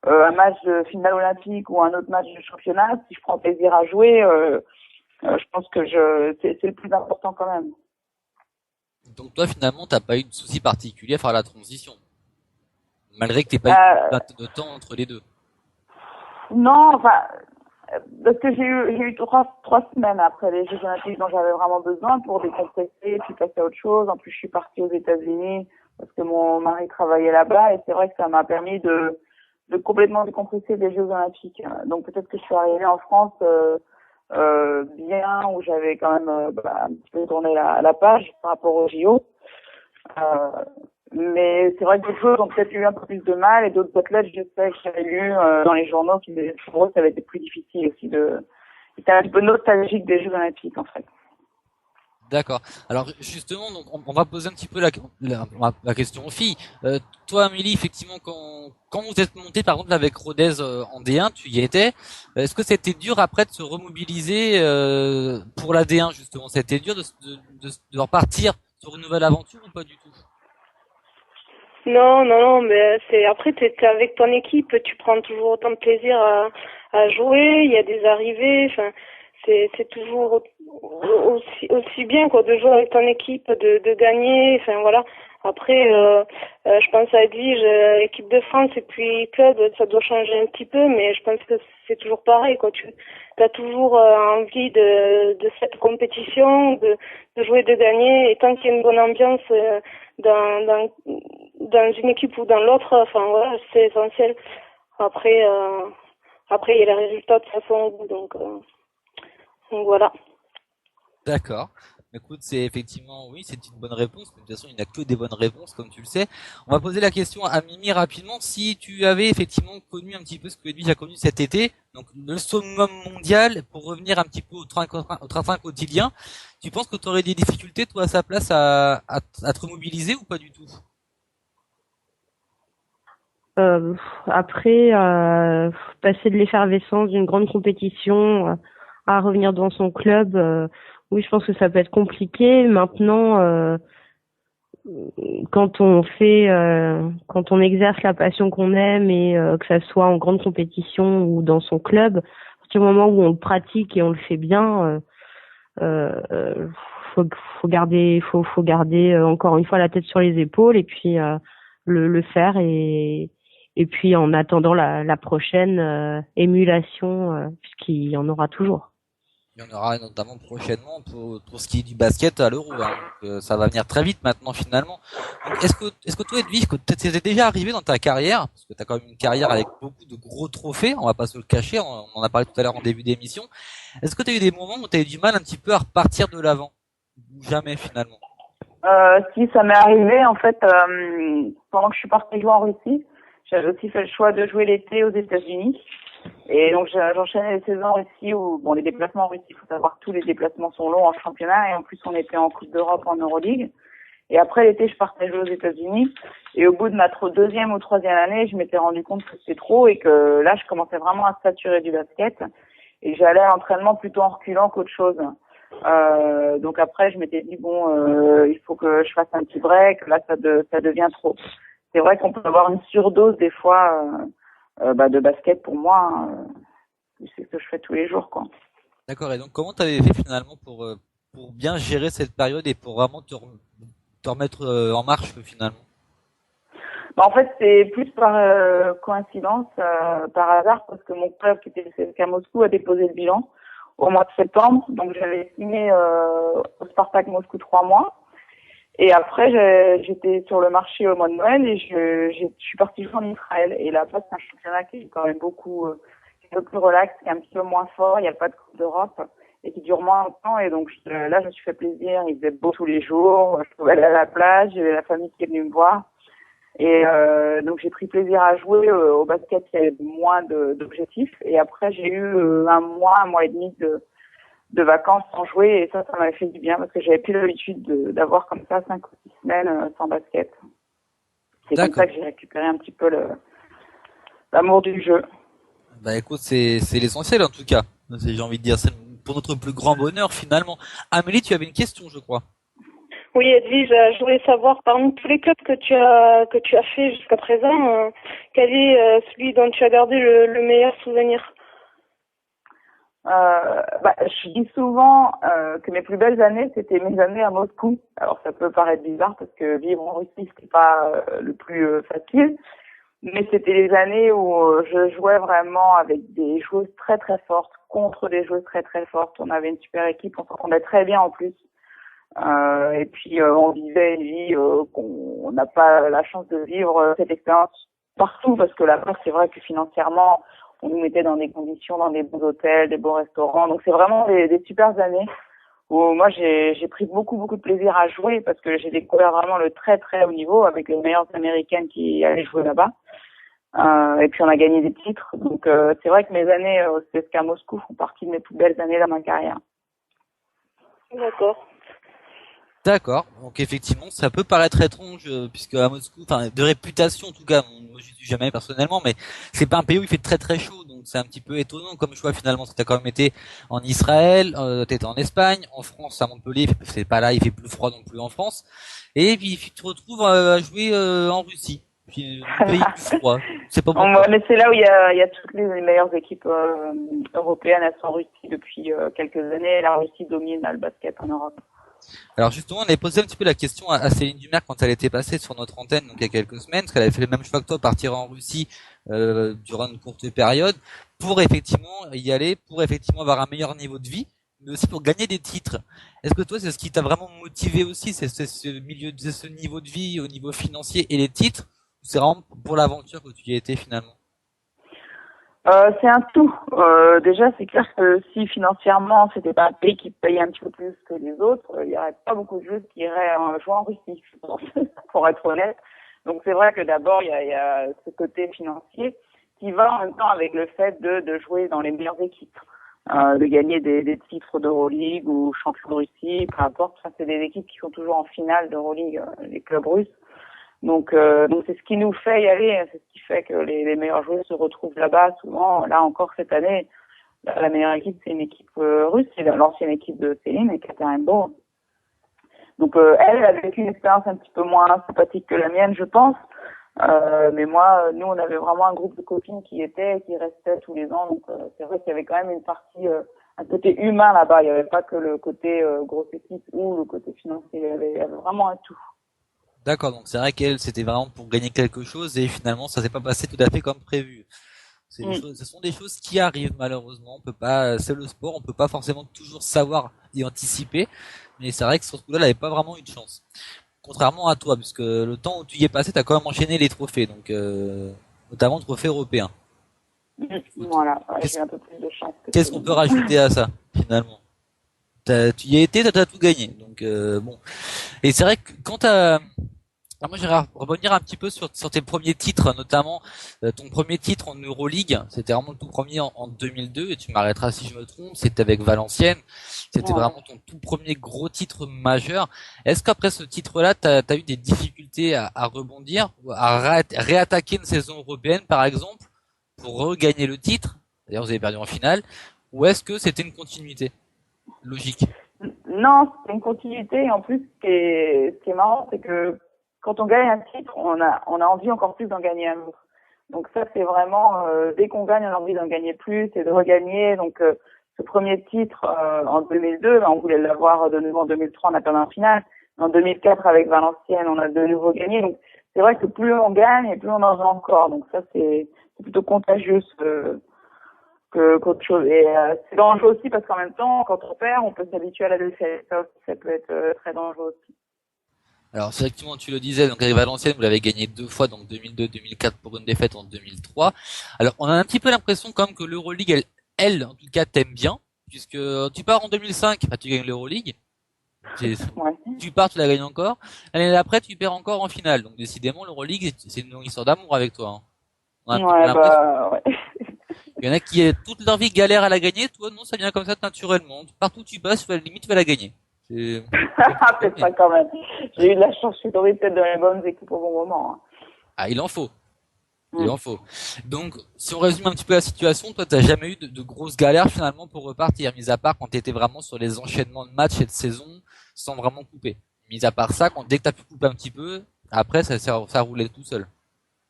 un match de finale olympique ou un autre match de championnat, si je prends plaisir à jouer, je pense que c'est le plus important quand même. Donc toi finalement t'as pas eu de souci particulier à faire la transition, malgré que t'aies pas eu de temps entre les deux. Non, enfin parce que j'ai eu trois semaines après les Jeux Olympiques dont j'avais vraiment besoin pour décompresser et puis passer à autre chose. En plus je suis partie aux États-Unis parce que mon mari travaillait là-bas et c'est vrai que ça m'a permis de complètement décompresser des Jeux Olympiques. Donc peut-être que je suis arrivée en France bien, où j'avais quand même un petit peu tourné la page par rapport aux JO. Mais c'est vrai que d'autres choses ont peut-être eu un peu plus de mal et d'autres athlètes, je sais que j'avais lu dans les journaux qui pour eux ça avait été plus difficile aussi c'était un peu nostalgique des Jeux Olympiques en fait. D'accord. Alors justement, donc on va poser un petit peu la question aux filles. Toi, Amélie, effectivement, quand vous êtes montée par exemple avec Rodez en D1, tu y étais. Est-ce que c'était dur après de se remobiliser pour la D1 justement? C'était dur de repartir sur une nouvelle aventure ou pas du tout? Non, mais après t'es avec ton équipe, tu prends toujours autant de plaisir à jouer, il y a des arrivées, enfin c'est toujours aussi bien quoi de jouer avec ton équipe, de gagner, enfin voilà. Après je pense à Edwige, l'équipe de France et puis club, ça doit changer un petit peu, mais je pense que c'est toujours pareil quoi. Tu as toujours envie de cette compétition, de jouer, de gagner, et tant qu'il y a une bonne ambiance dans une équipe ou dans l'autre, enfin voilà, c'est essentiel. Après il y a les résultats de toute façon au bout, donc voilà. D'accord. Écoute, c'est effectivement, oui, c'est une bonne réponse. De toute façon, il n'y a que des bonnes réponses, comme tu le sais. On va poser la question à Mimi rapidement. Si tu avais effectivement connu un petit peu ce que Edwige a connu cet été, donc le summum mondial, pour revenir un petit peu au train quotidien, tu penses que tu aurais des difficultés, toi, à sa place, à te remobiliser ou pas du tout? Après, passer de l'effervescence d'une grande compétition à revenir dans son club, oui, je pense que ça peut être compliqué. Maintenant, quand on exerce la passion qu'on aime et que ça soit en grande compétition ou dans son club, partir du moment où on le pratique et on le fait bien, faut garder encore une fois la tête sur les épaules et puis le faire et puis en attendant la prochaine émulation, puisqu'il y en aura toujours. Il y en aura notamment prochainement pour ce qui est du basket à l'Euro. Hein. Donc, ça va venir très vite maintenant finalement. Donc, est-ce que toi, Edwige, t'es déjà arrivé dans ta carrière, parce que t'as quand même une carrière avec beaucoup de gros trophées, on va pas se le cacher, on en a parlé tout à l'heure en début d'émission. Est-ce que t'as eu des moments où t'as eu du mal un petit peu à repartir de l'avant, ou jamais finalement? Si ça m'est arrivé, en fait, pendant que je suis partie jouer en Russie, j'avais aussi fait le choix de jouer l'été aux États-Unis. Et donc j'enchaînais les saisons en Russie où, bon, les déplacements en Russie, il faut savoir que tous les déplacements sont longs en championnat et en plus on était en Coupe d'Europe en Euroleague. Et après l'été, je partais jouer aux États-Unis. Et au bout de ma deuxième ou troisième année, je m'étais rendu compte que c'était trop et que là, je commençais vraiment à saturer du basket. Et j'allais à l'entraînement plutôt en reculant qu'autre chose. Donc après, je m'étais dit bon, il faut que je fasse un petit break. Là, ça devient trop. C'est vrai qu'on peut avoir une surdose des fois de basket pour moi. C'est ce que je fais tous les jours, quoi. D'accord. Et donc, comment t'avais fait finalement pour bien gérer cette période et pour vraiment te remettre en marche finalement? En fait, c'est plus par coïncidence, par hasard, parce que mon club qui était le CSKA Moscou a déposé le bilan au mois de septembre. Donc, j'avais signé au Spartak Moscou 3 mois. Et après, j'étais sur le marché au mois de Noël et je suis partie jouer en Israël. Et là-bas, c'est un championnat qui est quand même beaucoup, qui est un peu plus relax, qui est un petit peu moins fort. Il n'y a pas de Coupe d'Europe et qui dure moins longtemps. Et donc là, je me suis fait plaisir. Il faisait beau tous les jours. Je pouvais aller à la plage. J'avais la famille qui est venue me voir. Et donc j'ai pris plaisir à jouer au basket. Il y avait moins d'objectifs. Et après, j'ai eu un mois et demi de vacances sans jouer et ça m'avait fait du bien parce que j'avais plus l'habitude d'avoir comme ça 5 ou 6 semaines sans basket. C'est comme ça que j'ai récupéré un petit peu l'amour du jeu. Bah écoute, c'est l'essentiel en tout cas. J'ai envie de dire, c'est pour notre plus grand bonheur finalement. Amélie, tu avais une question, je crois. Oui, Edwige, je voulais savoir parmi tous les clubs que tu as fait jusqu'à présent, quel est celui dont tu as gardé le meilleur souvenir? Je dis souvent que mes plus belles années, c'était mes années à Moscou. Alors ça peut paraître bizarre parce que vivre en Russie, c'était pas le plus facile, mais c'était les années où je jouais vraiment avec des joueuses très très fortes contre des joueuses très très fortes. On avait une super équipe, on s'entendait très bien en plus. Et puis on vivait une vie qu'on n'a pas la chance de vivre cette expérience partout parce que là-bas, c'est vrai que financièrement, on nous mettait dans des conditions, dans des beaux hôtels, des beaux restaurants. Donc c'est vraiment des super années où moi j'ai pris beaucoup de plaisir à jouer parce que j'ai découvert vraiment le très très haut niveau avec les meilleures américaines qui allaient jouer là-bas. Et puis on a gagné des titres. Donc c'est vrai que mes années au CSKA Moscou font partie de mes plus belles années dans ma carrière. D'accord. D'accord. Donc effectivement, ça peut paraître étrange puisque à Moscou, enfin de réputation en tout cas, moi je suis jamais personnellement, mais c'est pas un pays où il fait très très chaud, donc c'est un petit peu étonnant comme choix finalement. T'as quand même été en Israël, t'étais en Espagne, en France à Montpellier, c'est pas là, il fait plus froid non plus en France, et puis tu te retrouves à jouer en Russie, puis un pays plus froid. C'est pas pourquoi. Mais c'est là où il y a toutes les meilleures équipes européennes, elles sont en Russie depuis quelques années. La Russie domine le basket en Europe. Alors justement, on avait posé un petit peu la question à Céline Dumer quand elle était passée sur notre antenne donc il y a quelques semaines, parce qu'elle avait fait le même choix que toi, partir en Russie durant une courte période, pour effectivement y aller, pour effectivement avoir un meilleur niveau de vie, mais aussi pour gagner des titres. Est-ce que toi, c'est ce qui t'a vraiment motivé aussi, c'est ce niveau de vie au niveau financier et les titres, ou c'est vraiment pour l'aventure que tu y étais finalement? C'est un tout. Déjà, c'est clair que si financièrement, c'était pas un pays qui payait un petit peu plus que les autres, il y aurait pas beaucoup de joueurs qui iraient jouer en Russie, je pense, pour être honnête. Donc c'est vrai que d'abord, il y a ce côté financier qui va en même temps avec le fait de jouer dans les meilleures équipes, de gagner des titres d'Euroleague ou champion de Russie, peu importe. Enfin, c'est des équipes qui sont toujours en finale d'Euroleague, les clubs russes. Donc c'est ce qui nous fait y aller, c'est ce qui fait que les meilleurs joueurs se retrouvent là-bas. Souvent, là encore cette année, la meilleure équipe c'est une équipe russe, c'est l'ancienne équipe de Céline et Ekaterinbourg. Donc elle a vécu une expérience un petit peu moins sympathique que la mienne, je pense. Mais moi, nous, on avait vraiment un groupe de copines qui restaient tous les ans. Donc, c'est vrai qu'il y avait quand même une partie, un côté humain là-bas. Il n'y avait pas que le côté grosse équipe ou le côté financier. Il y avait vraiment un tout. D'accord, donc c'est vrai qu'elle, c'était vraiment pour gagner quelque chose et finalement, ça s'est pas passé tout à fait comme prévu. C'est des choses, ce sont des choses qui arrivent malheureusement. On peut pas, c'est le sport, on peut pas forcément toujours savoir y anticiper. Mais c'est vrai que sur ce coup-là, elle avait pas vraiment eu de chance. Contrairement à toi, puisque le temps où tu y es passé, t'as quand même enchaîné les trophées, donc notamment le trophée européen. Voilà, ouais, j'ai un peu plus de chance. Qu'est-ce qu'on peut rajouter à ça finalement? Tu y as été, t'as tout gagné. Donc bon. Et c'est vrai que quand alors moi j'aimerais revenir un petit peu sur tes premiers titres, notamment ton premier titre en Euroleague, c'était vraiment le tout premier en 2002, et tu m'arrêteras si je me trompe, c'était avec Valenciennes, c'était vraiment ton tout premier gros titre majeur. Est-ce qu'après ce titre-là, t'as eu des difficultés à rebondir, à réattaquer une saison européenne par exemple, pour regagner le titre, d'ailleurs vous avez perdu en finale, ou est-ce que c'était une continuité logique? Non, c'est une continuité. Et en plus, ce qui est marrant, c'est que quand on gagne un titre, on a envie encore plus d'en gagner un autre. Donc ça, c'est vraiment, dès qu'on gagne, on a envie d'en gagner plus et de regagner. Donc, ce premier titre, en 2002, on voulait l'avoir de nouveau en 2003, on a perdu en finale. En 2004, avec Valenciennes, on a de nouveau gagné. Donc, c'est vrai que plus on gagne et plus on en veut encore. Donc ça, c'est plutôt contagieux, qu'autre chose. Et c'est dangereux aussi parce qu'en même temps, quand on perd, on peut s'habituer à la défaite. Ça peut être très dangereux aussi. Alors, effectivement, tu le disais, donc avec Valenciennes, vous l'avez gagné 2 fois, donc 2002-2004 pour une défaite en 2003. Alors, on a un petit peu l'impression quand même que l'Euroleague, elle, en tout cas, t'aime bien, puisque tu pars en 2005, bah, tu gagnes l'Euroleague. Ouais. Tu pars, tu la gagnes encore. L'année d'après, tu perds encore en finale. Donc, décidément, l'Euroleague, c'est une histoire d'amour avec toi. Hein. On a Ouais. Il y en a qui, toute leur vie, galèrent à la gagner. Toi, non, ça vient comme ça naturellement. Partout où tu passes, limite, tu vas la gagner. C'est ça quand même. J'ai eu de la chance, je suis tombée peut-être dans les bonnes équipes au bon moment. Hein. Ah, il en faut. Il en faut. Donc, si on résume un petit peu la situation, toi, t'as jamais eu de grosses galères finalement pour repartir, mis à part quand t'étais vraiment sur les enchaînements de matchs et de saisons sans vraiment couper. Mis à part ça, dès que t'as pu couper un petit peu, après, ça roulait tout seul.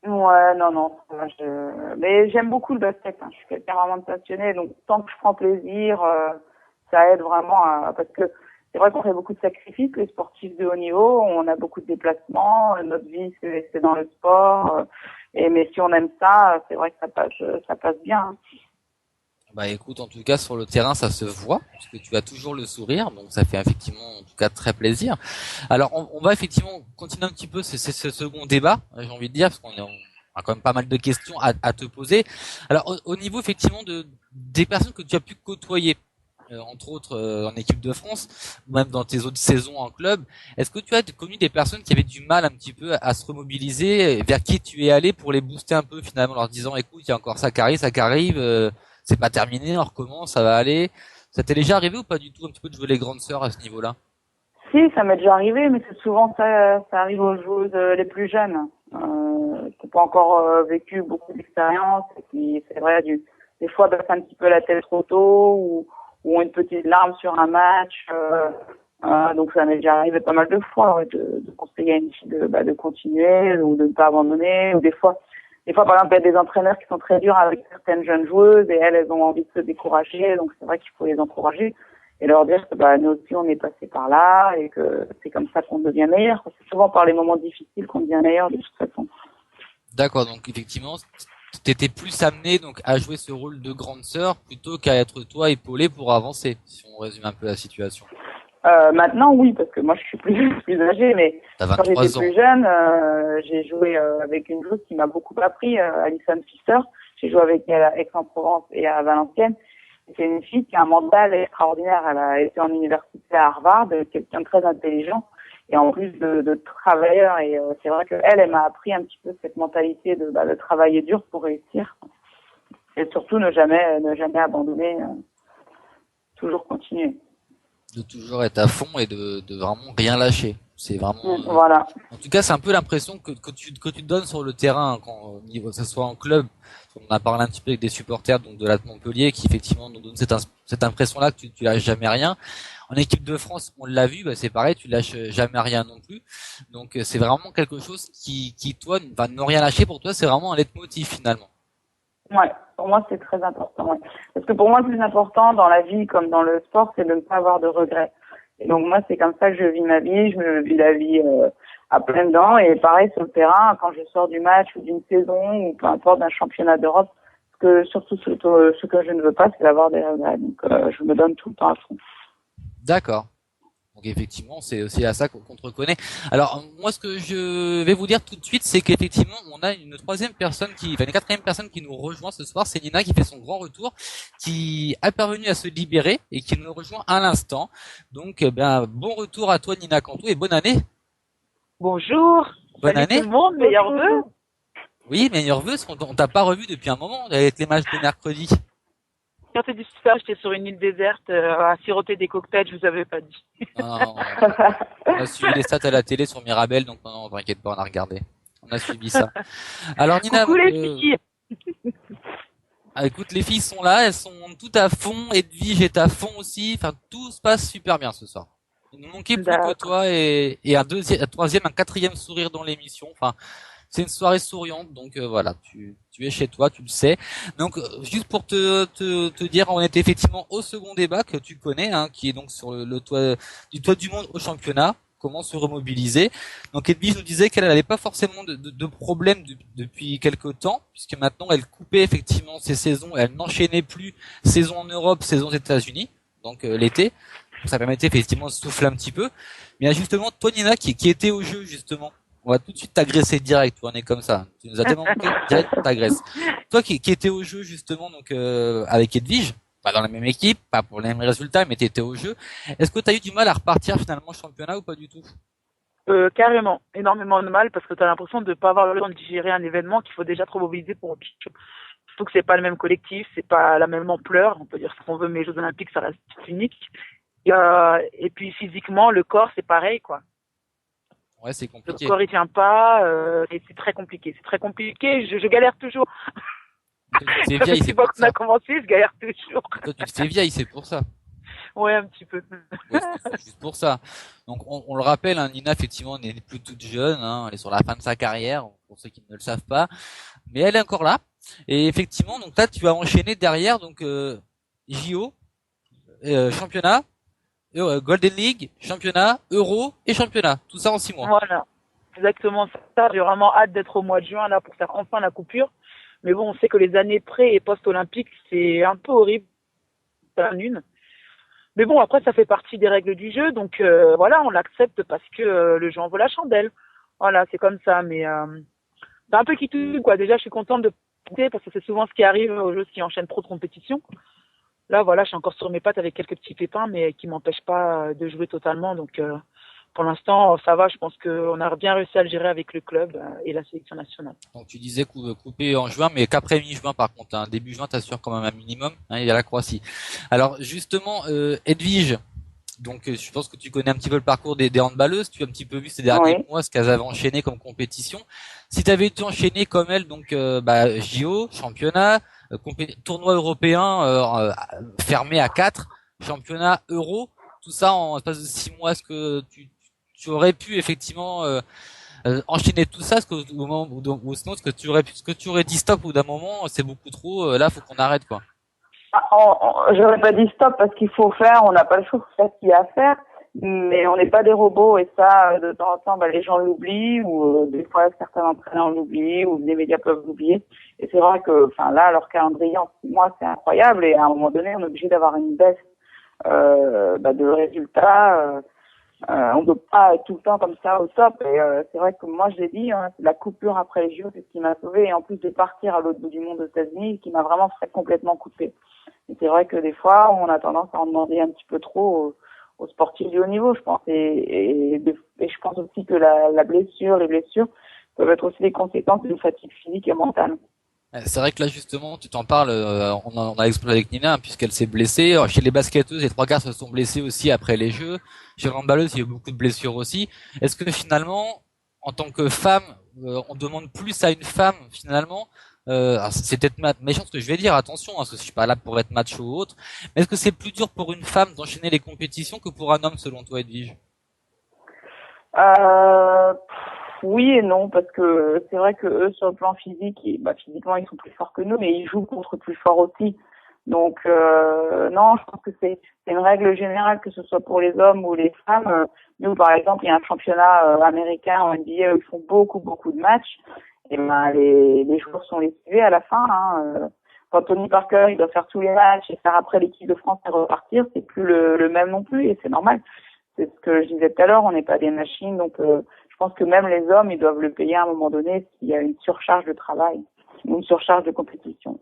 Ouais, non. Mais j'aime beaucoup le basket. Hein. Je suis quelqu'un vraiment de passionné, donc tant que je prends plaisir, ça aide vraiment parce que c'est vrai qu'on fait beaucoup de sacrifices, les sportifs de haut niveau, on a beaucoup de déplacements, notre vie c'est dans le sport, mais si on aime ça, c'est vrai que ça passe bien. Hein. Bah écoute, en tout cas sur le terrain ça se voit, parce que tu as toujours le sourire, donc ça fait effectivement en tout cas très plaisir. Alors on va effectivement continuer un petit peu ce second débat, j'ai envie de dire, parce qu'on a quand même pas mal de questions à te poser. Alors au niveau effectivement des personnes que tu as pu côtoyer, entre autres en équipe de France, ou même dans tes autres saisons en club, est-ce que tu as connu des personnes qui avaient du mal un petit peu à se remobiliser, vers qui tu es allé pour les booster un peu finalement, en leur disant écoute, il y a encore ça qui arrive, c'est pas terminé, on recommence, ça va aller. Ça t'est déjà arrivé ou pas du tout un petit peu de jouer les grandes sœurs à ce niveau-là? Si, ça m'est déjà arrivé, mais c'est souvent ça arrive aux joueuses les plus jeunes, qui n'ont pas encore vécu beaucoup d'expérience, et qui, c'est vrai, des fois baissent un petit peu la tête trop tôt, ou ont une petite larme sur un match. Donc ça m'est déjà arrivé pas mal de fois, ouais, de conseiller à une fille de continuer ou de ne pas abandonner, ou des fois par exemple il y a des entraîneurs qui sont très durs avec certaines jeunes joueuses et elles ont envie de se décourager, donc c'est vrai qu'il faut les encourager et leur dire que nous aussi on est passé par là et que c'est comme ça qu'on devient meilleur. C'est souvent par les moments difficiles qu'on devient meilleur de toute façon. D'accord, donc effectivement t'étais plus amené donc à jouer ce rôle de grande sœur plutôt qu'à être toi épaulé pour avancer, si on résume un peu la situation. Maintenant, oui, parce que moi, je suis plus âgée, mais quand j'étais plus jeune, j'ai joué avec une joueuse qui m'a beaucoup appris, Alison Pfister. J'ai joué avec elle à Aix-en-Provence et à Valenciennes. C'est une fille qui a un mental extraordinaire. Elle a été en université à Harvard, quelqu'un de très intelligent et en plus de travailleur. Et c'est vrai elle m'a appris un petit peu cette mentalité de travailler dur pour réussir et surtout ne jamais abandonner, toujours continuer. De toujours être à fond et de vraiment rien lâcher. C'est vraiment. Voilà. En tout cas, c'est un peu l'impression que tu donnes sur le terrain quand que ce soit en club. On a parlé un petit peu avec des supporters donc de la Montpellier qui effectivement nous donnent cette impression-là que tu lâches jamais rien. En équipe de France, on l'a vu, bah, c'est pareil, tu lâches jamais rien non plus. Donc c'est vraiment quelque chose qui toi, ne rien lâcher pour toi, c'est vraiment un leitmotiv finalement. Ouais, pour moi c'est très important. Ouais. Parce que pour moi le plus important dans la vie comme dans le sport, c'est de ne pas avoir de regrets. Et donc moi c'est comme ça que je vis ma vie, je me vis la vie à pleines dents. Et pareil sur le terrain, quand je sors du match ou d'une saison ou peu importe d'un championnat d'Europe, surtout ce que je ne veux pas, c'est d'avoir des regrets. Donc je me donne tout le temps à fond. D'accord. Donc effectivement, c'est aussi à ça qu'on te reconnaît. Alors moi, ce que je vais vous dire tout de suite, c'est qu'effectivement, on a une quatrième personne qui nous rejoint ce soir. C'est Nina qui fait son grand retour, qui est parvenue à se libérer et qui nous rejoint à l'instant. Donc, bon retour à toi, Nina Cantou, et bonne année. Bonjour. Bonne Salut année. tout le monde, meilleurs vœux. Oui, meilleurs vœux. On t'a pas revu depuis un moment avec les matchs de mercredi. Quand c'est du super, j'étais sur une île déserte à siroter des cocktails, je vous avais pas dit. Non, on a suivi les stats à la télé sur Mirabel, donc non, t'inquiète pas, on a regardé. On a suivi ça. Alors Nina, coucou les filles. Écoute, les filles sont là, elles sont toutes à fond, Edwige est à fond aussi, enfin tout se passe super bien ce soir. Il nous manquait plus que toi et un troisième, un quatrième sourire dans l'émission. Enfin, c'est une soirée souriante, donc voilà, tu es chez toi, tu le sais. Donc juste pour te dire, on est effectivement au second débat que tu connais, hein, qui est donc sur le toit du monde au championnat. Comment se remobiliser. Donc Edwige nous disait qu'elle n'avait pas forcément de problème depuis quelque temps, puisque maintenant elle coupait effectivement ses saisons, elle n'enchaînait plus saison en Europe, saison aux États-Unis, donc l'été. Ça permettait effectivement de souffler un petit peu. Mais il y a justement toi Nina qui était au jeu justement. On va tout de suite t'agresser direct, on est comme ça. Tu nous as tellement manqué, direct on t'agresse. Toi qui étais au jeu justement donc avec Edwige, pas dans la même équipe, pas pour les mêmes résultats, mais t'étais au jeu. Est-ce que t'as eu du mal à repartir finalement au championnat ou pas du tout? Carrément, énormément de mal parce que t'as l'impression de pas avoir le temps de digérer un événement qu'il faut déjà trop mobiliser pour autre chose. Surtout que c'est pas le même collectif, c'est pas la même ampleur. On peut dire ce qu'on veut, mais les Jeux Olympiques ça reste unique. Et puis physiquement, le corps c'est pareil quoi. Ouais, c'est compliqué. Le corps il tient pas, et c'est très compliqué. C'est très compliqué. Je galère toujours. C'est vieille, c'est pour ça. On a commencé, je galère toujours. Toi, tu te fais vieille, c'est pour ça. Ouais, un petit peu. Ouais, c'est juste pour ça. Donc, on le rappelle, hein, Nina, effectivement, n'est plus toute jeune, hein, elle est sur la fin de sa carrière, pour ceux qui ne le savent pas. Mais elle est encore là. Et effectivement, donc là, tu vas enchaîner derrière, donc, JO, championnat, Golden League, championnat, Euro et championnat. Tout ça en 6 mois. Voilà. Exactement ça. J'ai vraiment hâte d'être au mois de juin, là, pour faire enfin la coupure. Mais bon, on sait que les années pré- et post-olympiques, c'est un peu horrible. Une. Mais bon, après, ça fait partie des règles du jeu. Donc, voilà, on l'accepte parce que le jeu en vaut la chandelle. Voilà, c'est comme ça. Mais c'est un peu qui tout, quoi. Déjà, je suis contente de parce que c'est souvent ce qui arrive aux jeux qui enchaînent trop de compétitions. Là, voilà, je suis encore sur mes pattes avec quelques petits pépins, mais qui m'empêchent pas de jouer totalement. Donc, pour l'instant, ça va. Je pense qu'on a bien réussi à le gérer avec le club et la sélection nationale. Donc, tu disais couper en juin, mais qu'après mi-juin, par contre, hein, début juin, t'assures quand même un minimum. Hein, il y a la Croatie. Alors, justement, Edwige, donc je pense que tu connais un petit peu le parcours des handballeuses. Tu as un petit peu vu ces derniers mois ce qu'elles avaient enchaîné comme compétition. Si tu avais été enchaîné comme elles, donc JO, championnat, tournoi européen fermé à 4, championnat euro, tout ça en espace de 6 mois, est-ce que tu aurais pu effectivement enchaîner tout ça, ou sinon ce que tu aurais dit stop ou d'un moment c'est beaucoup trop, là faut qu'on arrête quoi. J'aurais pas dit stop parce qu'il faut faire, on n'a pas le choix de faire ce qu'il y a à faire, mais on n'est pas des robots et ça, de temps en temps, les gens l'oublient ou des fois certains entraîneurs l'oublient ou les médias peuvent l'oublier. Et c'est vrai que, là, leur calendrier en 6 mois, c'est incroyable et à un moment donné, on est obligé d'avoir une baisse de résultats. On ne peut pas être tout le temps comme ça au top. Et c'est vrai que moi, je l'ai dit, hein, la coupure après les JO, c'est ce qui m'a sauvé. Et en plus de partir à l'autre bout du monde aux États-Unis, qui m'a vraiment fait complètement couper. Et c'est vrai que des fois, on a tendance à en demander un petit peu trop aux sportifs du haut niveau, je pense. Et je pense aussi que les blessures peuvent être aussi des conséquences d'une fatigue physique et mentale. C'est vrai que là justement, tu t'en parles, on a exploré avec Nina, hein, puisqu'elle s'est blessée. Chez les basketteuses, les 3 quarts se sont blessés aussi après les Jeux. Chez les handballeuses, il y a eu beaucoup de blessures aussi. Est-ce que finalement, en tant que femme, on demande plus à une femme finalement alors c'est peut-être méchant ce que je vais dire, attention, parce que je suis pas là pour être macho ou autre, mais est-ce que c'est plus dur pour une femme d'enchaîner les compétitions que pour un homme selon toi, Edwige? Oui et non, parce que c'est vrai que eux, sur le plan physique, physiquement, ils sont plus forts que nous, mais ils jouent contre plus forts aussi. Donc, non, je pense que c'est une règle générale, que ce soit pour les hommes ou les femmes. Nous, par exemple, il y a un championnat américain en NBA où ils font beaucoup de matchs. Et ben, les joueurs sont lessivés à la fin. Quand Tony Parker, il doit faire tous les matchs et faire après l'équipe de France et repartir, c'est plus le même non plus, et c'est normal. C'est ce que je disais tout à l'heure, on n'est pas des machines, donc je pense que même les hommes, ils doivent le payer à un moment donné s'il y a une surcharge de travail ou une surcharge de compétition.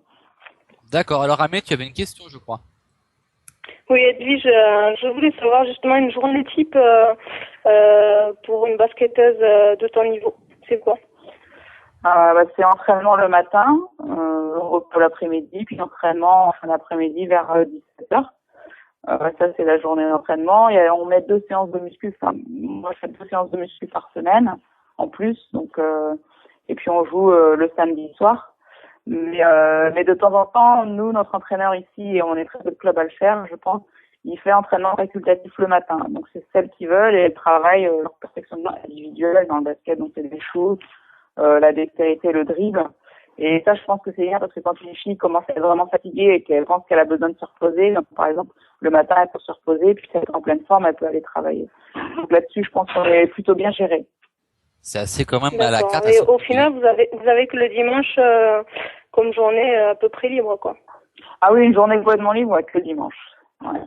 D'accord. Alors Ahmed, tu avais une question, je crois. Oui, Edwige, je voulais savoir justement une journée type pour une basketteuse de ton niveau. C'est quoi? C'est entraînement le matin, repos l'après-midi, puis entraînement en fin d'après-midi vers 17h. Ça, c'est la journée d'entraînement. On met 2 séances de muscu. Enfin, moi, je fais 2 séances de muscu par semaine, en plus. Donc, et puis on joue le samedi soir. Mais de temps en temps, nous, notre entraîneur ici, et on est très peu de clubs à le faire, je pense, il fait entraînement facultatif le matin. Donc, c'est celles qui veulent et elles travaillent leur perfectionnement individuel dans le basket. Donc, c'est les shoots, la dextérité, le dribble. Et ça, je pense que c'est bien parce que quand une fille commence à être vraiment fatiguée et qu'elle pense qu'elle a besoin de se reposer, donc, par exemple, le matin, elle peut se reposer, puis si elle est en pleine forme, elle peut aller travailler. Donc là-dessus, je pense qu'on est plutôt bien géré. C'est assez quand même à la D'accord. carte. Et au final, vous avez que le dimanche comme journée à peu près libre, quoi. Ah oui, une journée complètement libre, ouais, que le dimanche. Ouais.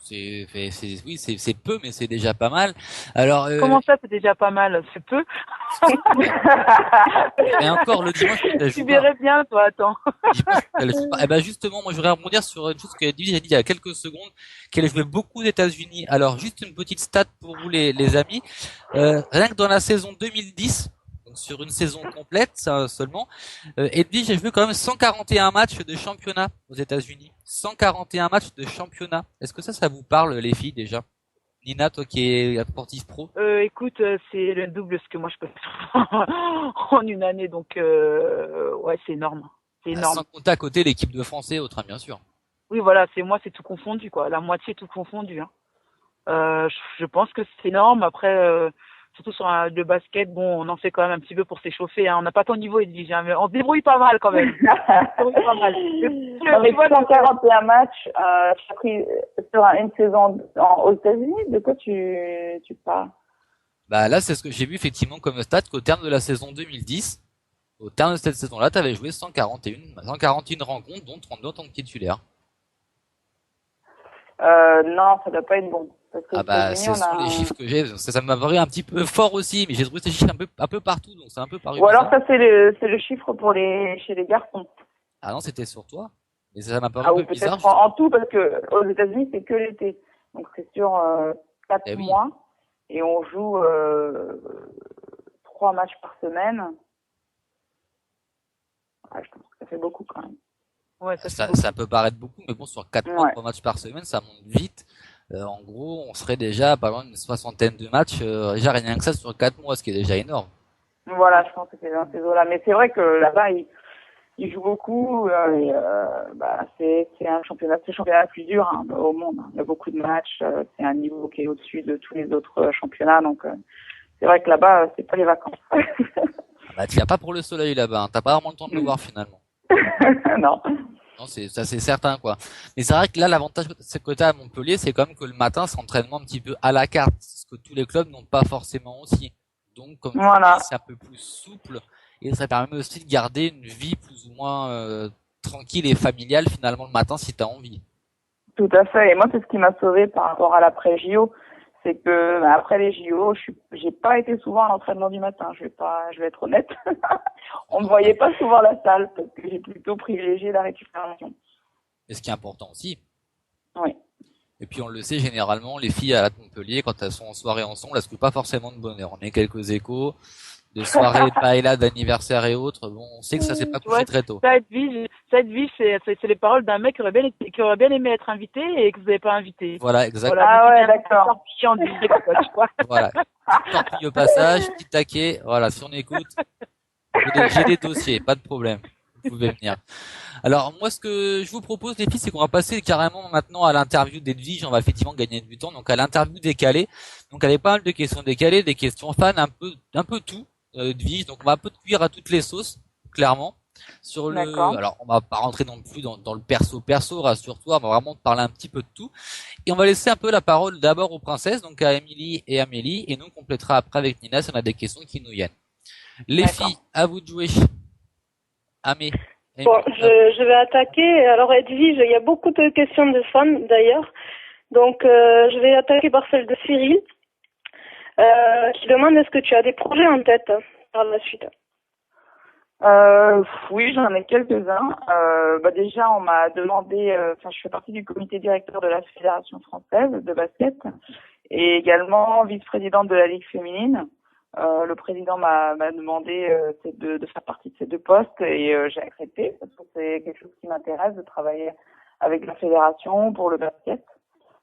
C'est peu, mais c'est déjà pas mal. Alors, Comment ça, c'est déjà pas mal? C'est peu? et encore, le dimanche, Tu verrais bien, toi, attends. Eh ben, justement, moi, je voudrais rebondir sur une chose que Edwige a dit il y a quelques secondes, qu'elle jouait beaucoup aux États-Unis. Alors, juste une petite stat pour vous, les amis. Rien que dans la saison 2010, donc sur une saison complète, ça, seulement, Edwige a joué quand même 141 matchs de championnat aux États-Unis. 141 matchs de championnat. Est-ce que ça vous parle, les filles, déjà? Nina, toi qui es sportive pro? Écoute, c'est le double ce que moi je peux faire en une année, donc ouais, c'est énorme. C'est énorme. Sans compter à côté l'équipe de France et autres, hein, bien sûr. Oui, voilà, c'est tout confondu, quoi. La moitié tout confondu. Je pense que c'est énorme. Après, surtout sur le basket, bon, on en fait quand même un petit peu pour s'échauffer. On n'a pas ton niveau, Edwige, mais on se débrouille pas mal quand même. Avec 141 matchs, tu as pris sur une saison aux États-Unis. De quoi tu parles? Bah là, c'est ce que j'ai vu effectivement comme stat qu'au terme de la saison 2010, au terme de cette saison-là, tu avais joué 141 rencontres, dont 32 en tant que titulaire. Non, ça doit pas être bon. Parce que Ah bah, ce sont les chiffres que j'ai. Ça m'a paru un petit peu fort aussi, mais j'ai trouvé ces chiffres un peu partout, donc c'est un peu paru. Ou alors ça c'est le chiffre pour chez les garçons. Ah non, c'était sur toi. Mais ça m'a paru un peu peut-être bizarre. en tout, parce que aux États-Unis c'est que l'été, donc c'est sur 4 mois et on joue 3 matchs par semaine. Ouais, je pense que ça fait beaucoup quand même. Ouais, ça peut paraître beaucoup, mais bon, sur 4 mois, 3 matchs par semaine, ça monte vite. En gros, on serait déjà pas loin d'une 60aine de matchs, déjà rien que ça sur 4 mois, ce qui est déjà énorme. Voilà, je pense que c'est dans ces eaux-là. Mais c'est vrai que là-bas, ils jouent beaucoup. C'est un championnat, c'est le championnat le plus dur au monde. Il y a beaucoup de matchs. C'est un niveau qui est au-dessus de tous les autres championnats. Donc, c'est vrai que là-bas, c'est pas les vacances. Bah, tu viens pas pour le soleil là-bas. Hein. T'as pas vraiment le temps de le voir finalement. Non. Non, c'est certain quoi. Mais c'est vrai que là l'avantage de ce côté à Montpellier, c'est quand même que le matin c'est entraînement un petit peu à la carte, ce que tous les clubs n'ont pas forcément aussi. Donc comme tu dis, c'est un peu plus souple et ça permet aussi de garder une vie plus ou moins tranquille et familiale finalement le matin si tu as envie. Tout à fait. Et moi c'est ce qui m'a sauvé par rapport à l'après JO, c'est que après les JO, j'ai pas été souvent à l'entraînement du matin, je vais être honnête. On ne voyait pas souvent la salle parce que j'ai plutôt privilégié la récupération. Et ce qui est important aussi. Oui. Et puis on le sait généralement, les filles à la Montpellier, quand elles sont en soirée ensemble, elles se trouvent pas forcément de bonheur. On a quelques échos de soirées, de paella, d'anniversaire et autres. Bon, on sait que ça s'est pas couché très tôt. Cette vie, c'est les paroles d'un mec qui aurait bien aimé être invité et que vous n'avez pas invité. Voilà, exactement. Ah ouais, d'accord. Voilà. Torpille au passage, petit taquet. Voilà, si on écoute. J'ai des dossiers, pas de problème. Vous pouvez venir. Alors moi, ce que je vous propose, les filles, c'est qu'on va passer carrément maintenant à l'interview d'Edwige. On va effectivement gagner du temps, donc à l'interview décalée. Donc elle avait pas mal de questions décalées, des questions fans, un peu tout, Edwige. Donc on va un peu cuire à toutes les sauces, clairement. Sur D'accord. alors on va pas rentrer non plus dans le perso, rassure-toi. On va vraiment te parler un petit peu de tout. Et on va laisser un peu la parole d'abord aux princesses, donc à Émilie et Amélie, et nous on complétera après avec Nina si on a des questions qui nous viennent. Les D'accord. filles, à vous de jouer. Amé. Bon, je vais attaquer. Alors, Edwige, il y a beaucoup de questions de fans, d'ailleurs. Donc, je vais attaquer par celle de Cyril, qui demande est-ce que tu as des projets en tête par la suite? Oui, j'en ai quelques-uns. Déjà, on m'a demandé, je fais partie du comité directeur de la Fédération française de basket et également vice-présidente de la Ligue féminine. Le président m'a demandé de faire partie de ces deux postes et j'ai accepté parce que c'est quelque chose qui m'intéresse de travailler avec la fédération pour le basket.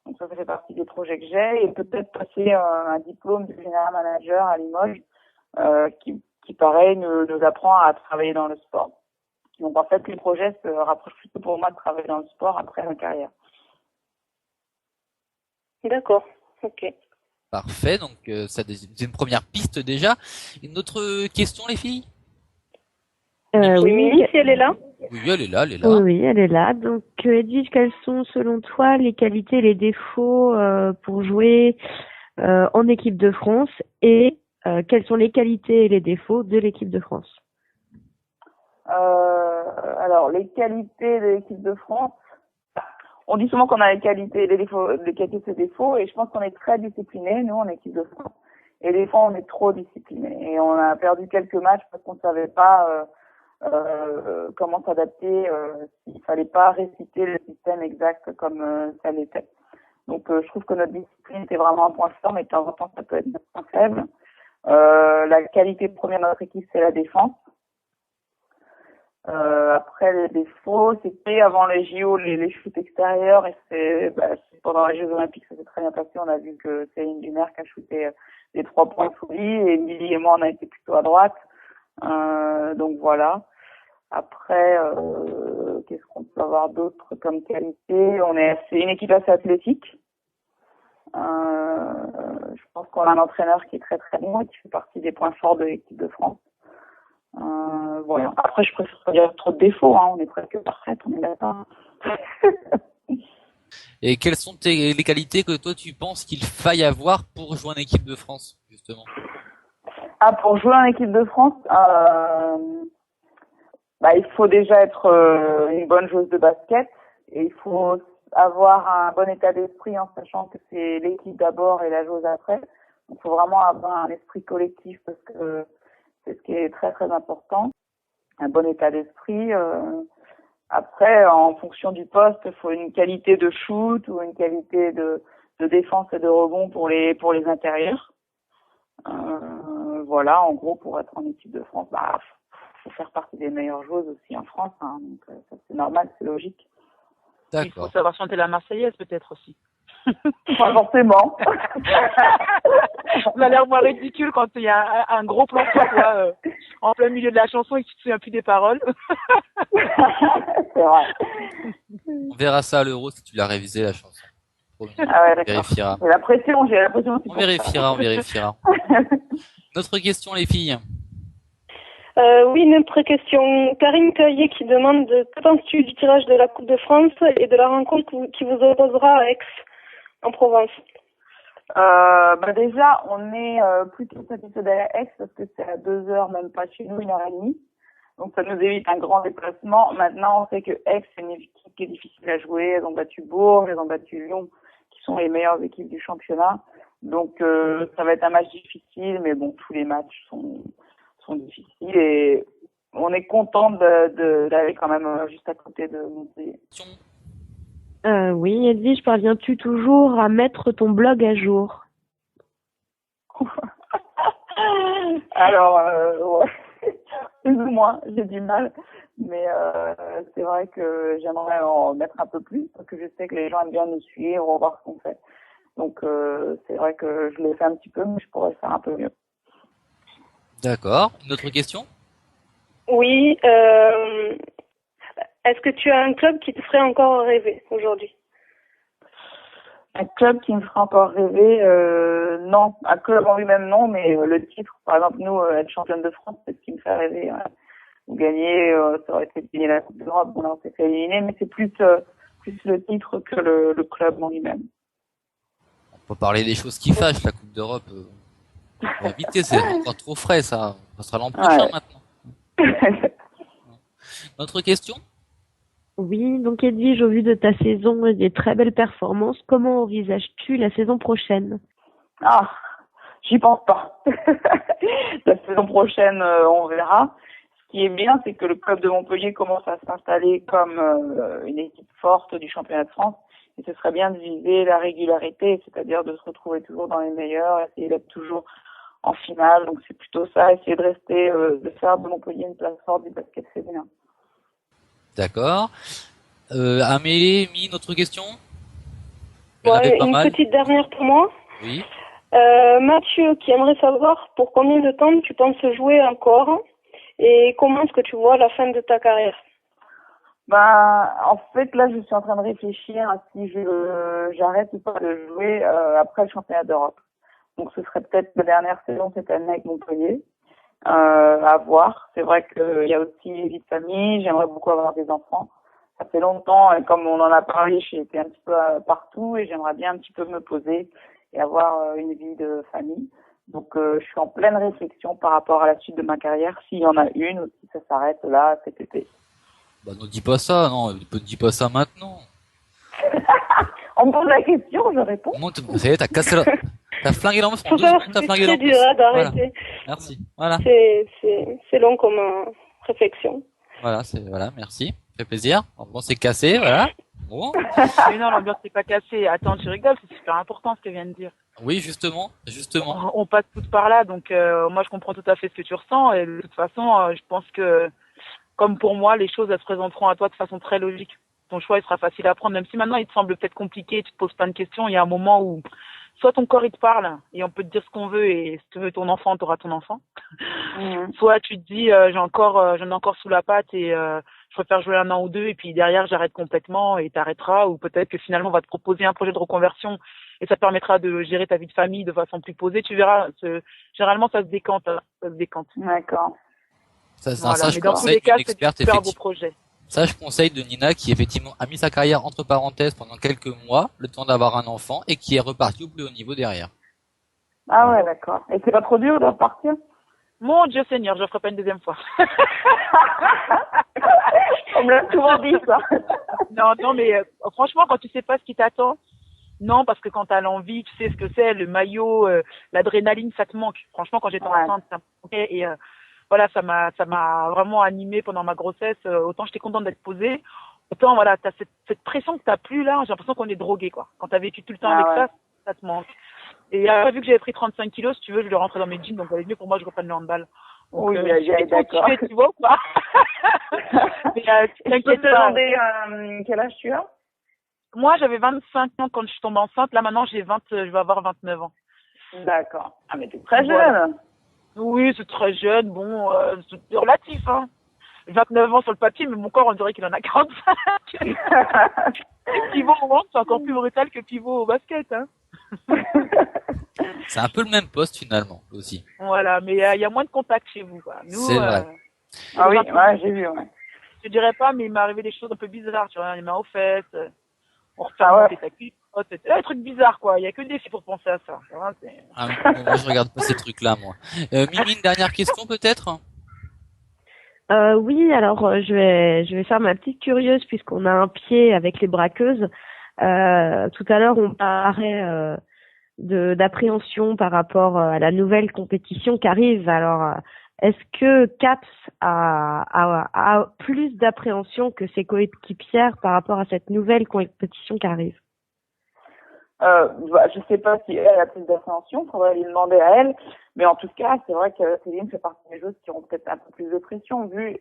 Donc ça fait partie des projets que j'ai et peut-être passer un diplôme de général manager à Limoges qui pareil nous apprend à travailler dans le sport. Donc en fait les projets se rapprochent plutôt pour moi de travailler dans le sport après ma carrière. D'accord, ok. Parfait, donc c'est une première piste déjà. Une autre question, les filles? Oui, Mimi, si elle est là? Oui, elle est là, elle est là. Oui, elle est là. Donc, Edwige, quels sont selon toi les qualités et les défauts pour jouer en équipe de France et quelles sont les qualités et les défauts de l'équipe de France? Alors, les qualités de l'équipe de France, on dit souvent qu'on a les qualités et les défauts, les qualités et les défauts, et je pense qu'on est très disciplinés, nous, en équipe de France. Et des fois, on est trop disciplinés. Et on a perdu quelques matchs parce qu'on ne savait pas comment s'adapter, il fallait pas réciter le système exact comme ça l'était. Donc, je trouve que notre discipline, c'est vraiment un point fort, mais de temps en temps, ça peut être notre point faible. La qualité première de notre équipe, c'est la défense. Après les défauts, c'était avant les JO les shoots extérieurs et c'est pendant les Jeux Olympiques ça s'est très bien passé. On a vu que Céline Dumer qui a shooté des 3 points de folie et Emily et moi on a été plutôt à droite. Donc voilà. Après qu'est-ce qu'on peut avoir d'autre comme qualité? C'est une équipe assez athlétique. Je pense qu'on a un entraîneur qui est très très bon et qui fait partie des points forts de l'équipe de France. Voilà. Après, je préfère pas dire trop de défauts, hein. On est presque parfaite, on est d'accord. Et quelles sont les qualités que toi tu penses qu'il faille avoir pour jouer en équipe de France, justement? Pour jouer en équipe de France, il faut déjà être une bonne joueuse de basket et il faut avoir un bon état d'esprit en sachant que c'est l'équipe d'abord et la joueuse après. Donc, il faut vraiment avoir un esprit collectif parce que c'est ce qui est très très important. Un bon état d'esprit. Après, en fonction du poste, il faut une qualité de shoot ou une qualité de défense et de rebond pour les intérieurs. Voilà, en gros, pour être en équipe de France, faut faire partie des meilleures joueuses aussi en France. Hein, donc ça c'est normal, c'est logique. Il faut savoir chanter la Marseillaise peut-être aussi. Pas forcément. Ça a l'air moins ridicule quand il y a un gros plan sur toi en plein milieu de la chanson et que tu te souviens plus des paroles. C'est vrai. On verra ça à l'Euro si tu l'as révisé la chanson. Ah ouais, on vérifiera. J'ai la pression. On vérifiera. Notre question, les filles. Oui, une autre question. Karine Caillé qui demande que penses-tu du tirage de la Coupe de France et de la rencontre qui vous opposera à Aix en Provence? Déjà, on est plutôt satisfait d'aller à Aix parce que c'est à 2 heures, même pas chez nous, 1h30. Donc ça nous évite un grand déplacement. Maintenant, on sait que Aix, c'est une équipe qui est difficile à jouer. Elles ont battu Bourges, elles ont battu Lyon, qui sont les meilleures équipes du championnat. Donc ça va être un match difficile, mais bon, tous les matchs sont difficiles et on est content d'aller quand même juste à côté de Montpellier. Oui, Edwige, parviens-tu toujours à mettre ton blog à jour? Alors, ouais. Plus ou moins, j'ai du mal, mais c'est vrai que j'aimerais en mettre un peu plus parce que je sais que les gens aiment bien nous suivre, voir ce qu'on fait. Donc c'est vrai que je l'ai fait un petit peu, mais je pourrais faire un peu mieux. D'accord. Une autre question? Oui. Est-ce que tu as un club qui te ferait encore rêver aujourd'hui? Un club qui me ferait encore rêver, non. Un club en lui-même, non, mais le titre, par exemple, nous, être championne de France, c'est ce qui me fait rêver. Ouais. Ou gagner, ça aurait été de gagner la Coupe d'Europe, bon, là, on s'est fait éliminer, mais c'est plus le titre que le club en lui-même. On peut parler des choses qui fâchent, la Coupe d'Europe. Faut éviter, c'est encore trop frais, ça. Ça sera l'an prochain Ouais. maintenant. Autre question? Oui, donc Edwige, au vu de ta saison et des très belles performances, comment envisages-tu la saison prochaine? Ah, j'y pense pas. La saison prochaine, on verra. Ce qui est bien, c'est que le club de Montpellier commence à s'installer comme une équipe forte du championnat de France. Et ce serait bien de viser la régularité, c'est-à-dire de se retrouver toujours dans les meilleurs, essayer d'être toujours en finale. Donc c'est plutôt ça, essayer de rester, de faire de Montpellier une place forte du basket féminin. D'accord. Amélie, une autre question? Il y en avait Ouais, pas une mal. petite dernière pour moi. Oui. Mathieu, qui aimerait savoir pour combien de temps tu penses jouer encore et comment est-ce que tu vois la fin de ta carrière? En fait, là, je suis en train de réfléchir à si j'arrête ou pas de jouer après le championnat d'Europe. Donc, ce serait peut-être la dernière saison cette année avec Montpellier. À voir. C'est vrai qu'il y a aussi une vie de famille. J'aimerais beaucoup avoir des enfants. Ça fait longtemps, et comme on en a parlé, j'ai été un petit peu partout et j'aimerais bien un petit peu me poser et avoir une vie de famille. Donc, je suis en pleine réflexion par rapport à la suite de ma carrière, s'il y en a une ou si ça s'arrête là cet été. Bah, ne dis pas ça, non, ne dis pas ça maintenant. On me pose la question, je réponds. Ça y est, t'as flingué l'enfance. En Faut 2 savoir secondes, que t'as c'est flingué très dur l'enfance. Voilà. d'arrêter. Merci. Voilà. C'est long comme réflexion. Voilà, merci. Ça fait plaisir. Bon, c'est cassé, voilà. Bon. Mais non, l'ambiance n'est pas cassée. Attends, tu rigoles, c'est super important ce que vient de dire. Oui, justement. On passe toutes par là, donc moi je comprends tout à fait ce que tu ressens et de toute façon, je pense que comme pour moi, les choses elles se présenteront à toi de façon très logique. Ton choix il sera facile à prendre, même si maintenant il te semble peut-être compliqué, tu te poses plein de questions. Il y a un moment où soit ton corps il te parle et on peut te dire ce qu'on veut et si tu veux ton enfant, tu auras ton enfant. Soit tu te dis j'en ai encore sous la patte et je préfère jouer 1 an ou 2 et puis derrière j'arrête complètement et t'arrêteras, ou peut-être que finalement on va te proposer un projet de reconversion et ça te permettra de gérer ta vie de famille de façon plus posée. Tu verras, généralement ça se décante, D'accord. Ça, je Mais dans tous conseille les cas, d'une c'est experte, un super beau effectivement. projet. Ça, je conseille de Nina, qui effectivement a mis sa carrière entre parenthèses pendant quelques mois, le temps d'avoir un enfant, et qui est reparti au plus haut niveau derrière. Ah ouais, d'accord. Et c'est pas trop dur de repartir? Mon Dieu Seigneur, je le ferai pas une deuxième fois. On me l'a souvent dit, ça. Non, mais franchement, quand tu sais pas ce qui t'attend, non, parce que quand t'as l'envie, tu sais ce que c'est, le maillot, l'adrénaline, ça te manque. Franchement, quand j'étais enceinte, ça me manquait et voilà, ça m'a vraiment animée pendant ma grossesse. Autant j'étais contente d'être posée, autant voilà, t'as cette pression que t'as plus là. J'ai l'impression qu'on est drogué quoi. Quand t'as vécu tout le temps avec ça te manque. Et vu que j'avais pris 35 kilos, si tu veux, je le rentrais dans mes jeans, donc il valait mieux pour moi que je reprenne le handball. Donc, oui, d'accord. Tu vois ou pas? Mais je peux te demander quel âge tu as? Moi, j'avais 25 ans quand je suis tombée enceinte. Là, maintenant, je vais avoir 29 ans. D'accord. Ah, mais t'es très jeune. Oui, c'est très jeune. Bon, c'est relatif, hein. 29 ans sur le papier, mais mon corps, on dirait qu'il en a 45. Pivot au monde, c'est encore plus brutal que pivot au basket, hein. C'est un peu le même poste, finalement, aussi. Voilà, mais il y a moins de contact chez vous, quoi. Nous, c'est vrai. Ah oui, j'ai vu, ouais. Je dirais pas, mais il m'est arrivé des choses un peu bizarres, tu vois, les mains aux fesses, on refait ta culotte, des trucs bizarres, quoi. Il y a que des filles pour penser à ça. Moi, je regarde pas ces trucs-là, moi. Mimi, une dernière question, peut-être? Oui, alors je vais faire ma petite curieuse puisqu'on a un pied avec les braqueuses. Tout à l'heure, on parlait d'appréhension par rapport à la nouvelle compétition qui arrive. Alors, est-ce que Caps a plus d'appréhension que ses coéquipières par rapport à cette nouvelle compétition qui arrive? Je sais pas si elle a plus d'appréhension, faudrait lui demander à elle, mais en tout cas, c'est vrai que Céline fait partie des joueuses qui ont peut-être un peu plus de pression, vu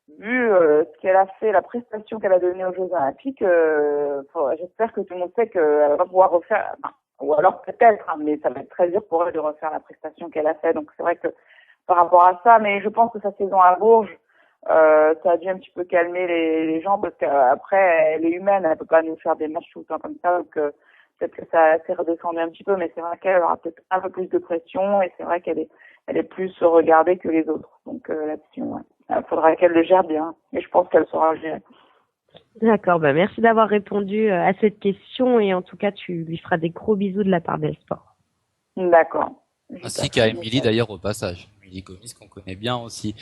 ce qu'elle a fait, la prestation qu'elle a donnée aux Jeux Olympiques. J'espère que tout le monde sait qu'elle va pouvoir refaire, ou alors peut-être, hein, mais ça va être très dur pour elle de refaire la prestation qu'elle a fait. Donc c'est vrai que par rapport à ça, mais je pense que sa saison à Bourges, ça a dû un petit peu calmer les gens parce qu'après, elle est humaine, elle peut pas nous faire des matchs tout le temps comme ça, donc peut-être que ça s'est redescendu un petit peu, mais c'est vrai qu'elle aura peut-être un peu plus de pression et c'est vrai qu'elle est plus regardée que les autres. Donc là-dessus, ouais. Il faudra qu'elle le gère bien et je pense qu'elle saura le gérer. D'accord, bah merci d'avoir répondu à cette question et en tout cas tu lui feras des gros bisous de la part d'Elsport. D'accord. Ainsi qu'à Émilie d'ailleurs au passage. Émilie Gomis qu'on connaît bien aussi.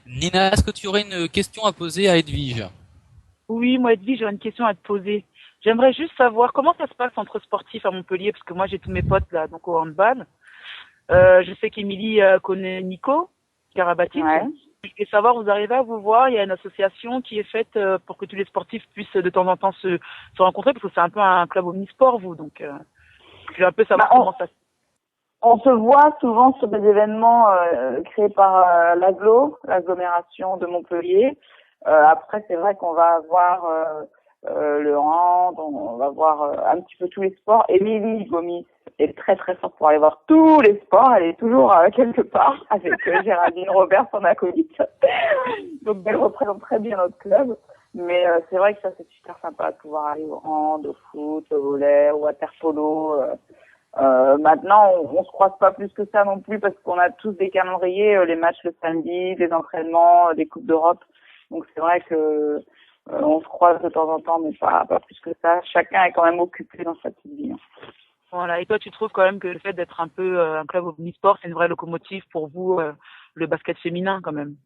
Nina, est-ce que tu aurais une question à poser à Edwige? Oui, moi, Edwige, j'aurais une question à te poser. J'aimerais juste savoir comment ça se passe entre sportifs à Montpellier, parce que moi, j'ai tous mes potes là, donc au handball. Je sais qu'Émilie connaît Nico Karabatic. Ouais. Je voulais savoir, vous arrivez à vous voir, il y a une association qui est faite pour que tous les sportifs puissent de temps en temps se rencontrer, parce que c'est un peu un club omnisport, vous, donc je veux un peu savoir comment ça se passe. On se voit souvent sur des événements créés par l'agglomération de Montpellier. Après, c'est vrai qu'on va avoir le hand, on va voir un petit peu tous les sports. Émilie Gomis est très très forte pour aller voir tous les sports. Elle est toujours quelque part avec Géraldine Robert, son acolyte. Donc elle représente très bien notre club. Mais c'est vrai que ça c'est super sympa de pouvoir aller au hand, au foot, au volley, au water-polo. Maintenant, on se croise pas plus que ça non plus parce qu'on a tous des calendriers, les matchs le samedi, des entraînements, des coupes d'Europe. Donc c'est vrai que on se croise de temps en temps, mais pas plus que ça. Chacun est quand même occupé dans sa petite vie. Voilà. Et toi, tu trouves quand même que le fait d'être un peu un club omnisport, c'est une vraie locomotive pour vous, le basket féminin quand même?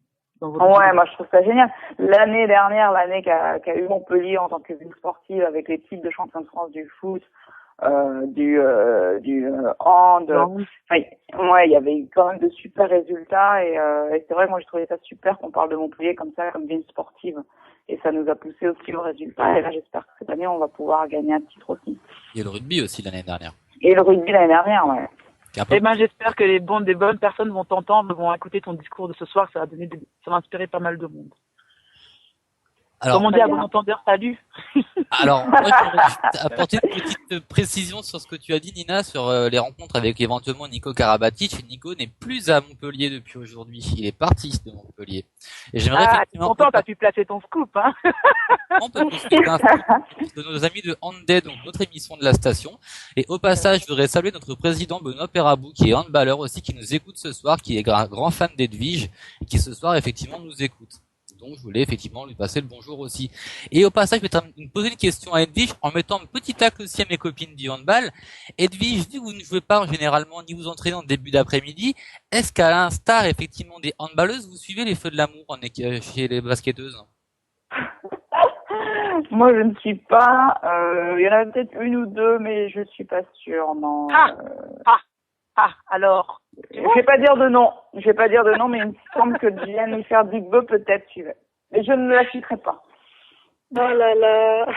Ouais, moi je trouve ça génial. L'année dernière, l'année qu'a eu Montpellier en tant que ville sportive avec les titres de champion de France du foot, du hand. Enfin, ouais, il y avait eu quand même de super résultats et c'est vrai que moi j'ai trouvé ça super qu'on parle de Montpellier comme ça, comme ville sportive. Et ça nous a poussé aussi au résultat. Et là, j'espère que cette année, on va pouvoir gagner un titre aussi. Il y a le rugby aussi l'année dernière. Et le rugby l'année dernière, ouais. Eh ben, j'espère que des bonnes personnes vont t'entendre, vont écouter ton discours de ce soir. Ça va inspirer pas mal de monde. Alors, comme on dit à bon entendeur, salut. Alors, moi, je voudrais apporter une petite précision sur ce que tu as dit, Nina, sur les rencontres avec éventuellement Nico Karabatic. Nico n'est plus à Montpellier depuis aujourd'hui. Il est parti de Montpellier. Et j'aimerais effectivement... content, t'as pu placer ton scoop, hein. On peut consulter un scoop de nos amis de Handday, donc notre émission de la station. Et au passage, je voudrais saluer notre président Benoît Perabou, qui est handballeur aussi, qui nous écoute ce soir, qui est grand fan d'Edwige, et qui ce soir, effectivement, nous écoute. Donc, je voulais effectivement lui passer le bonjour aussi. Et au passage, je vais poser une question à Edwige en mettant un petit tacle aussi à mes copines du handball. Edwige, vu que vous ne jouez pas généralement ni vous entraînez en début d'après-midi, est-ce qu'à l'instar effectivement des handballeuses, vous suivez les feux de l'amour chez les basketteuses? Moi, je ne suis pas. Il y en a peut-être une ou deux, mais je suis pas sûre. Non. Alors. Je vais pas dire de non. Je vais pas dire de non, mais il me semble que Jennifer faire Big Bo peut-être suivait. Mais je ne la citerai pas. Oh là là.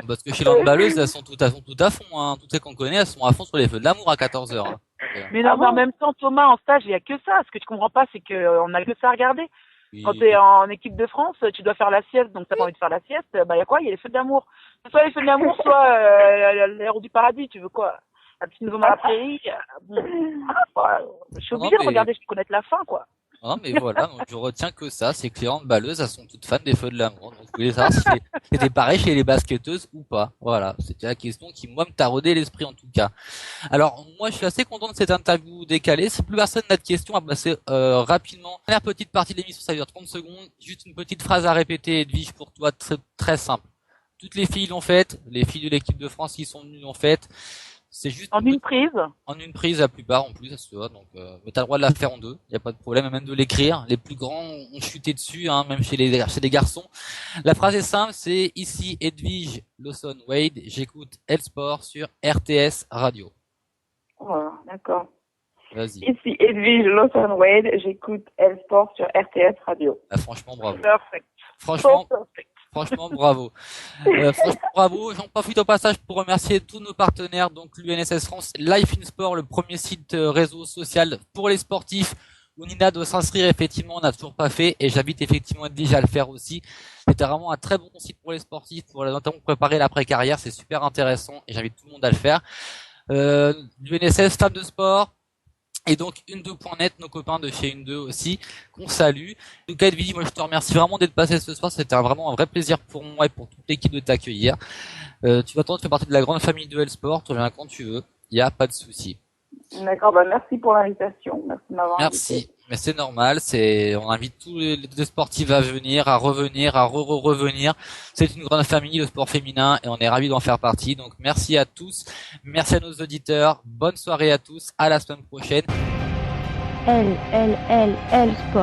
Parce que chez l'handballeuse, elles sont toutes à fond, hein. Toutes celles qu'on connaît, elles sont à fond sur les feux de l'amour à 14h. Hein. Mais non, mais en même temps, Thomas, en stage, il y a que ça. Ce que tu comprends pas, c'est qu'on a que ça à regarder. Oui. Quand t'es en équipe de France, tu dois faire la sieste, donc t'as pas envie de faire la sieste, bah, il y a quoi? Il y a les feux de l'amour. Soit les feux de l'amour, soit l'air du paradis, tu veux quoi? La petite nouveau à la prairie, bon. Je suis obligée de regarder, je peux connaître la fin, quoi. Non, mais voilà, donc je retiens que ça, c'est que les handballeuses, elles sont toutes fans des feux de l'amour. Donc, je voulais savoir si c'était pareil chez les basketteuses ou pas. Voilà. C'était la question qui, moi, me taraudait l'esprit, en tout cas. Alors, moi, je suis assez content de cette interview décalée. Si plus personne n'a de questions, à passer, rapidement. Dernière petite partie de l'émission, ça dure 30 secondes. Juste une petite phrase à répéter, Edwige, pour toi, très, très simple. Toutes les filles l'ont faite. Les filles de l'équipe de France qui sont venues l'ont faite. C'est juste en une prise. En une prise la plupart en plus, ça se voit. Donc, mais t'as le droit de la faire en deux. Y a pas de problème, même de l'écrire. Les plus grands ont chuté dessus, hein, même chez les garçons. La phrase est simple, c'est ici Edwige Lawson Wade. J'écoute L-Sport sur RTS Radio. Oh, d'accord. Vas-y. Ici Edwige Lawson Wade. J'écoute L-Sport sur RTS Radio. Ah, franchement, bravo. Perfect. Franchement, bravo. Franchement, bravo. J'en profite au passage pour remercier tous nos partenaires, donc l'UNSS France, Life in Sport, le premier site réseau social pour les sportifs, où Nina doit s'inscrire, effectivement, on n'a toujours pas fait, et j'invite effectivement déjà à le faire aussi. C'était vraiment un très bon site pour les sportifs, pour notamment préparer l'après-carrière, c'est super intéressant, et j'invite tout le monde à le faire. L'UNSS, Femmes de Sport, Et donc, une2.net, nos copains de chez Une2 aussi, qu'on salue. En tout cas, Edwige, moi je te remercie vraiment d'être passé ce soir. C'était vraiment un vrai plaisir pour moi et pour toute l'équipe de t'accueillir. Tu vas faire partie de la grande famille de L-Sport. Tu reviens quand tu veux. Il n'y a pas de souci. D'accord, merci pour l'invitation. Merci de m'avoir invité. Merci. Mais c'est normal, on invite tous les sportifs à venir, à revenir, à revenir. C'est une grande famille, le sport féminin, et on est ravis d'en faire partie. Donc merci à tous. Merci à nos auditeurs. Bonne soirée à tous. À la semaine prochaine. L Sport.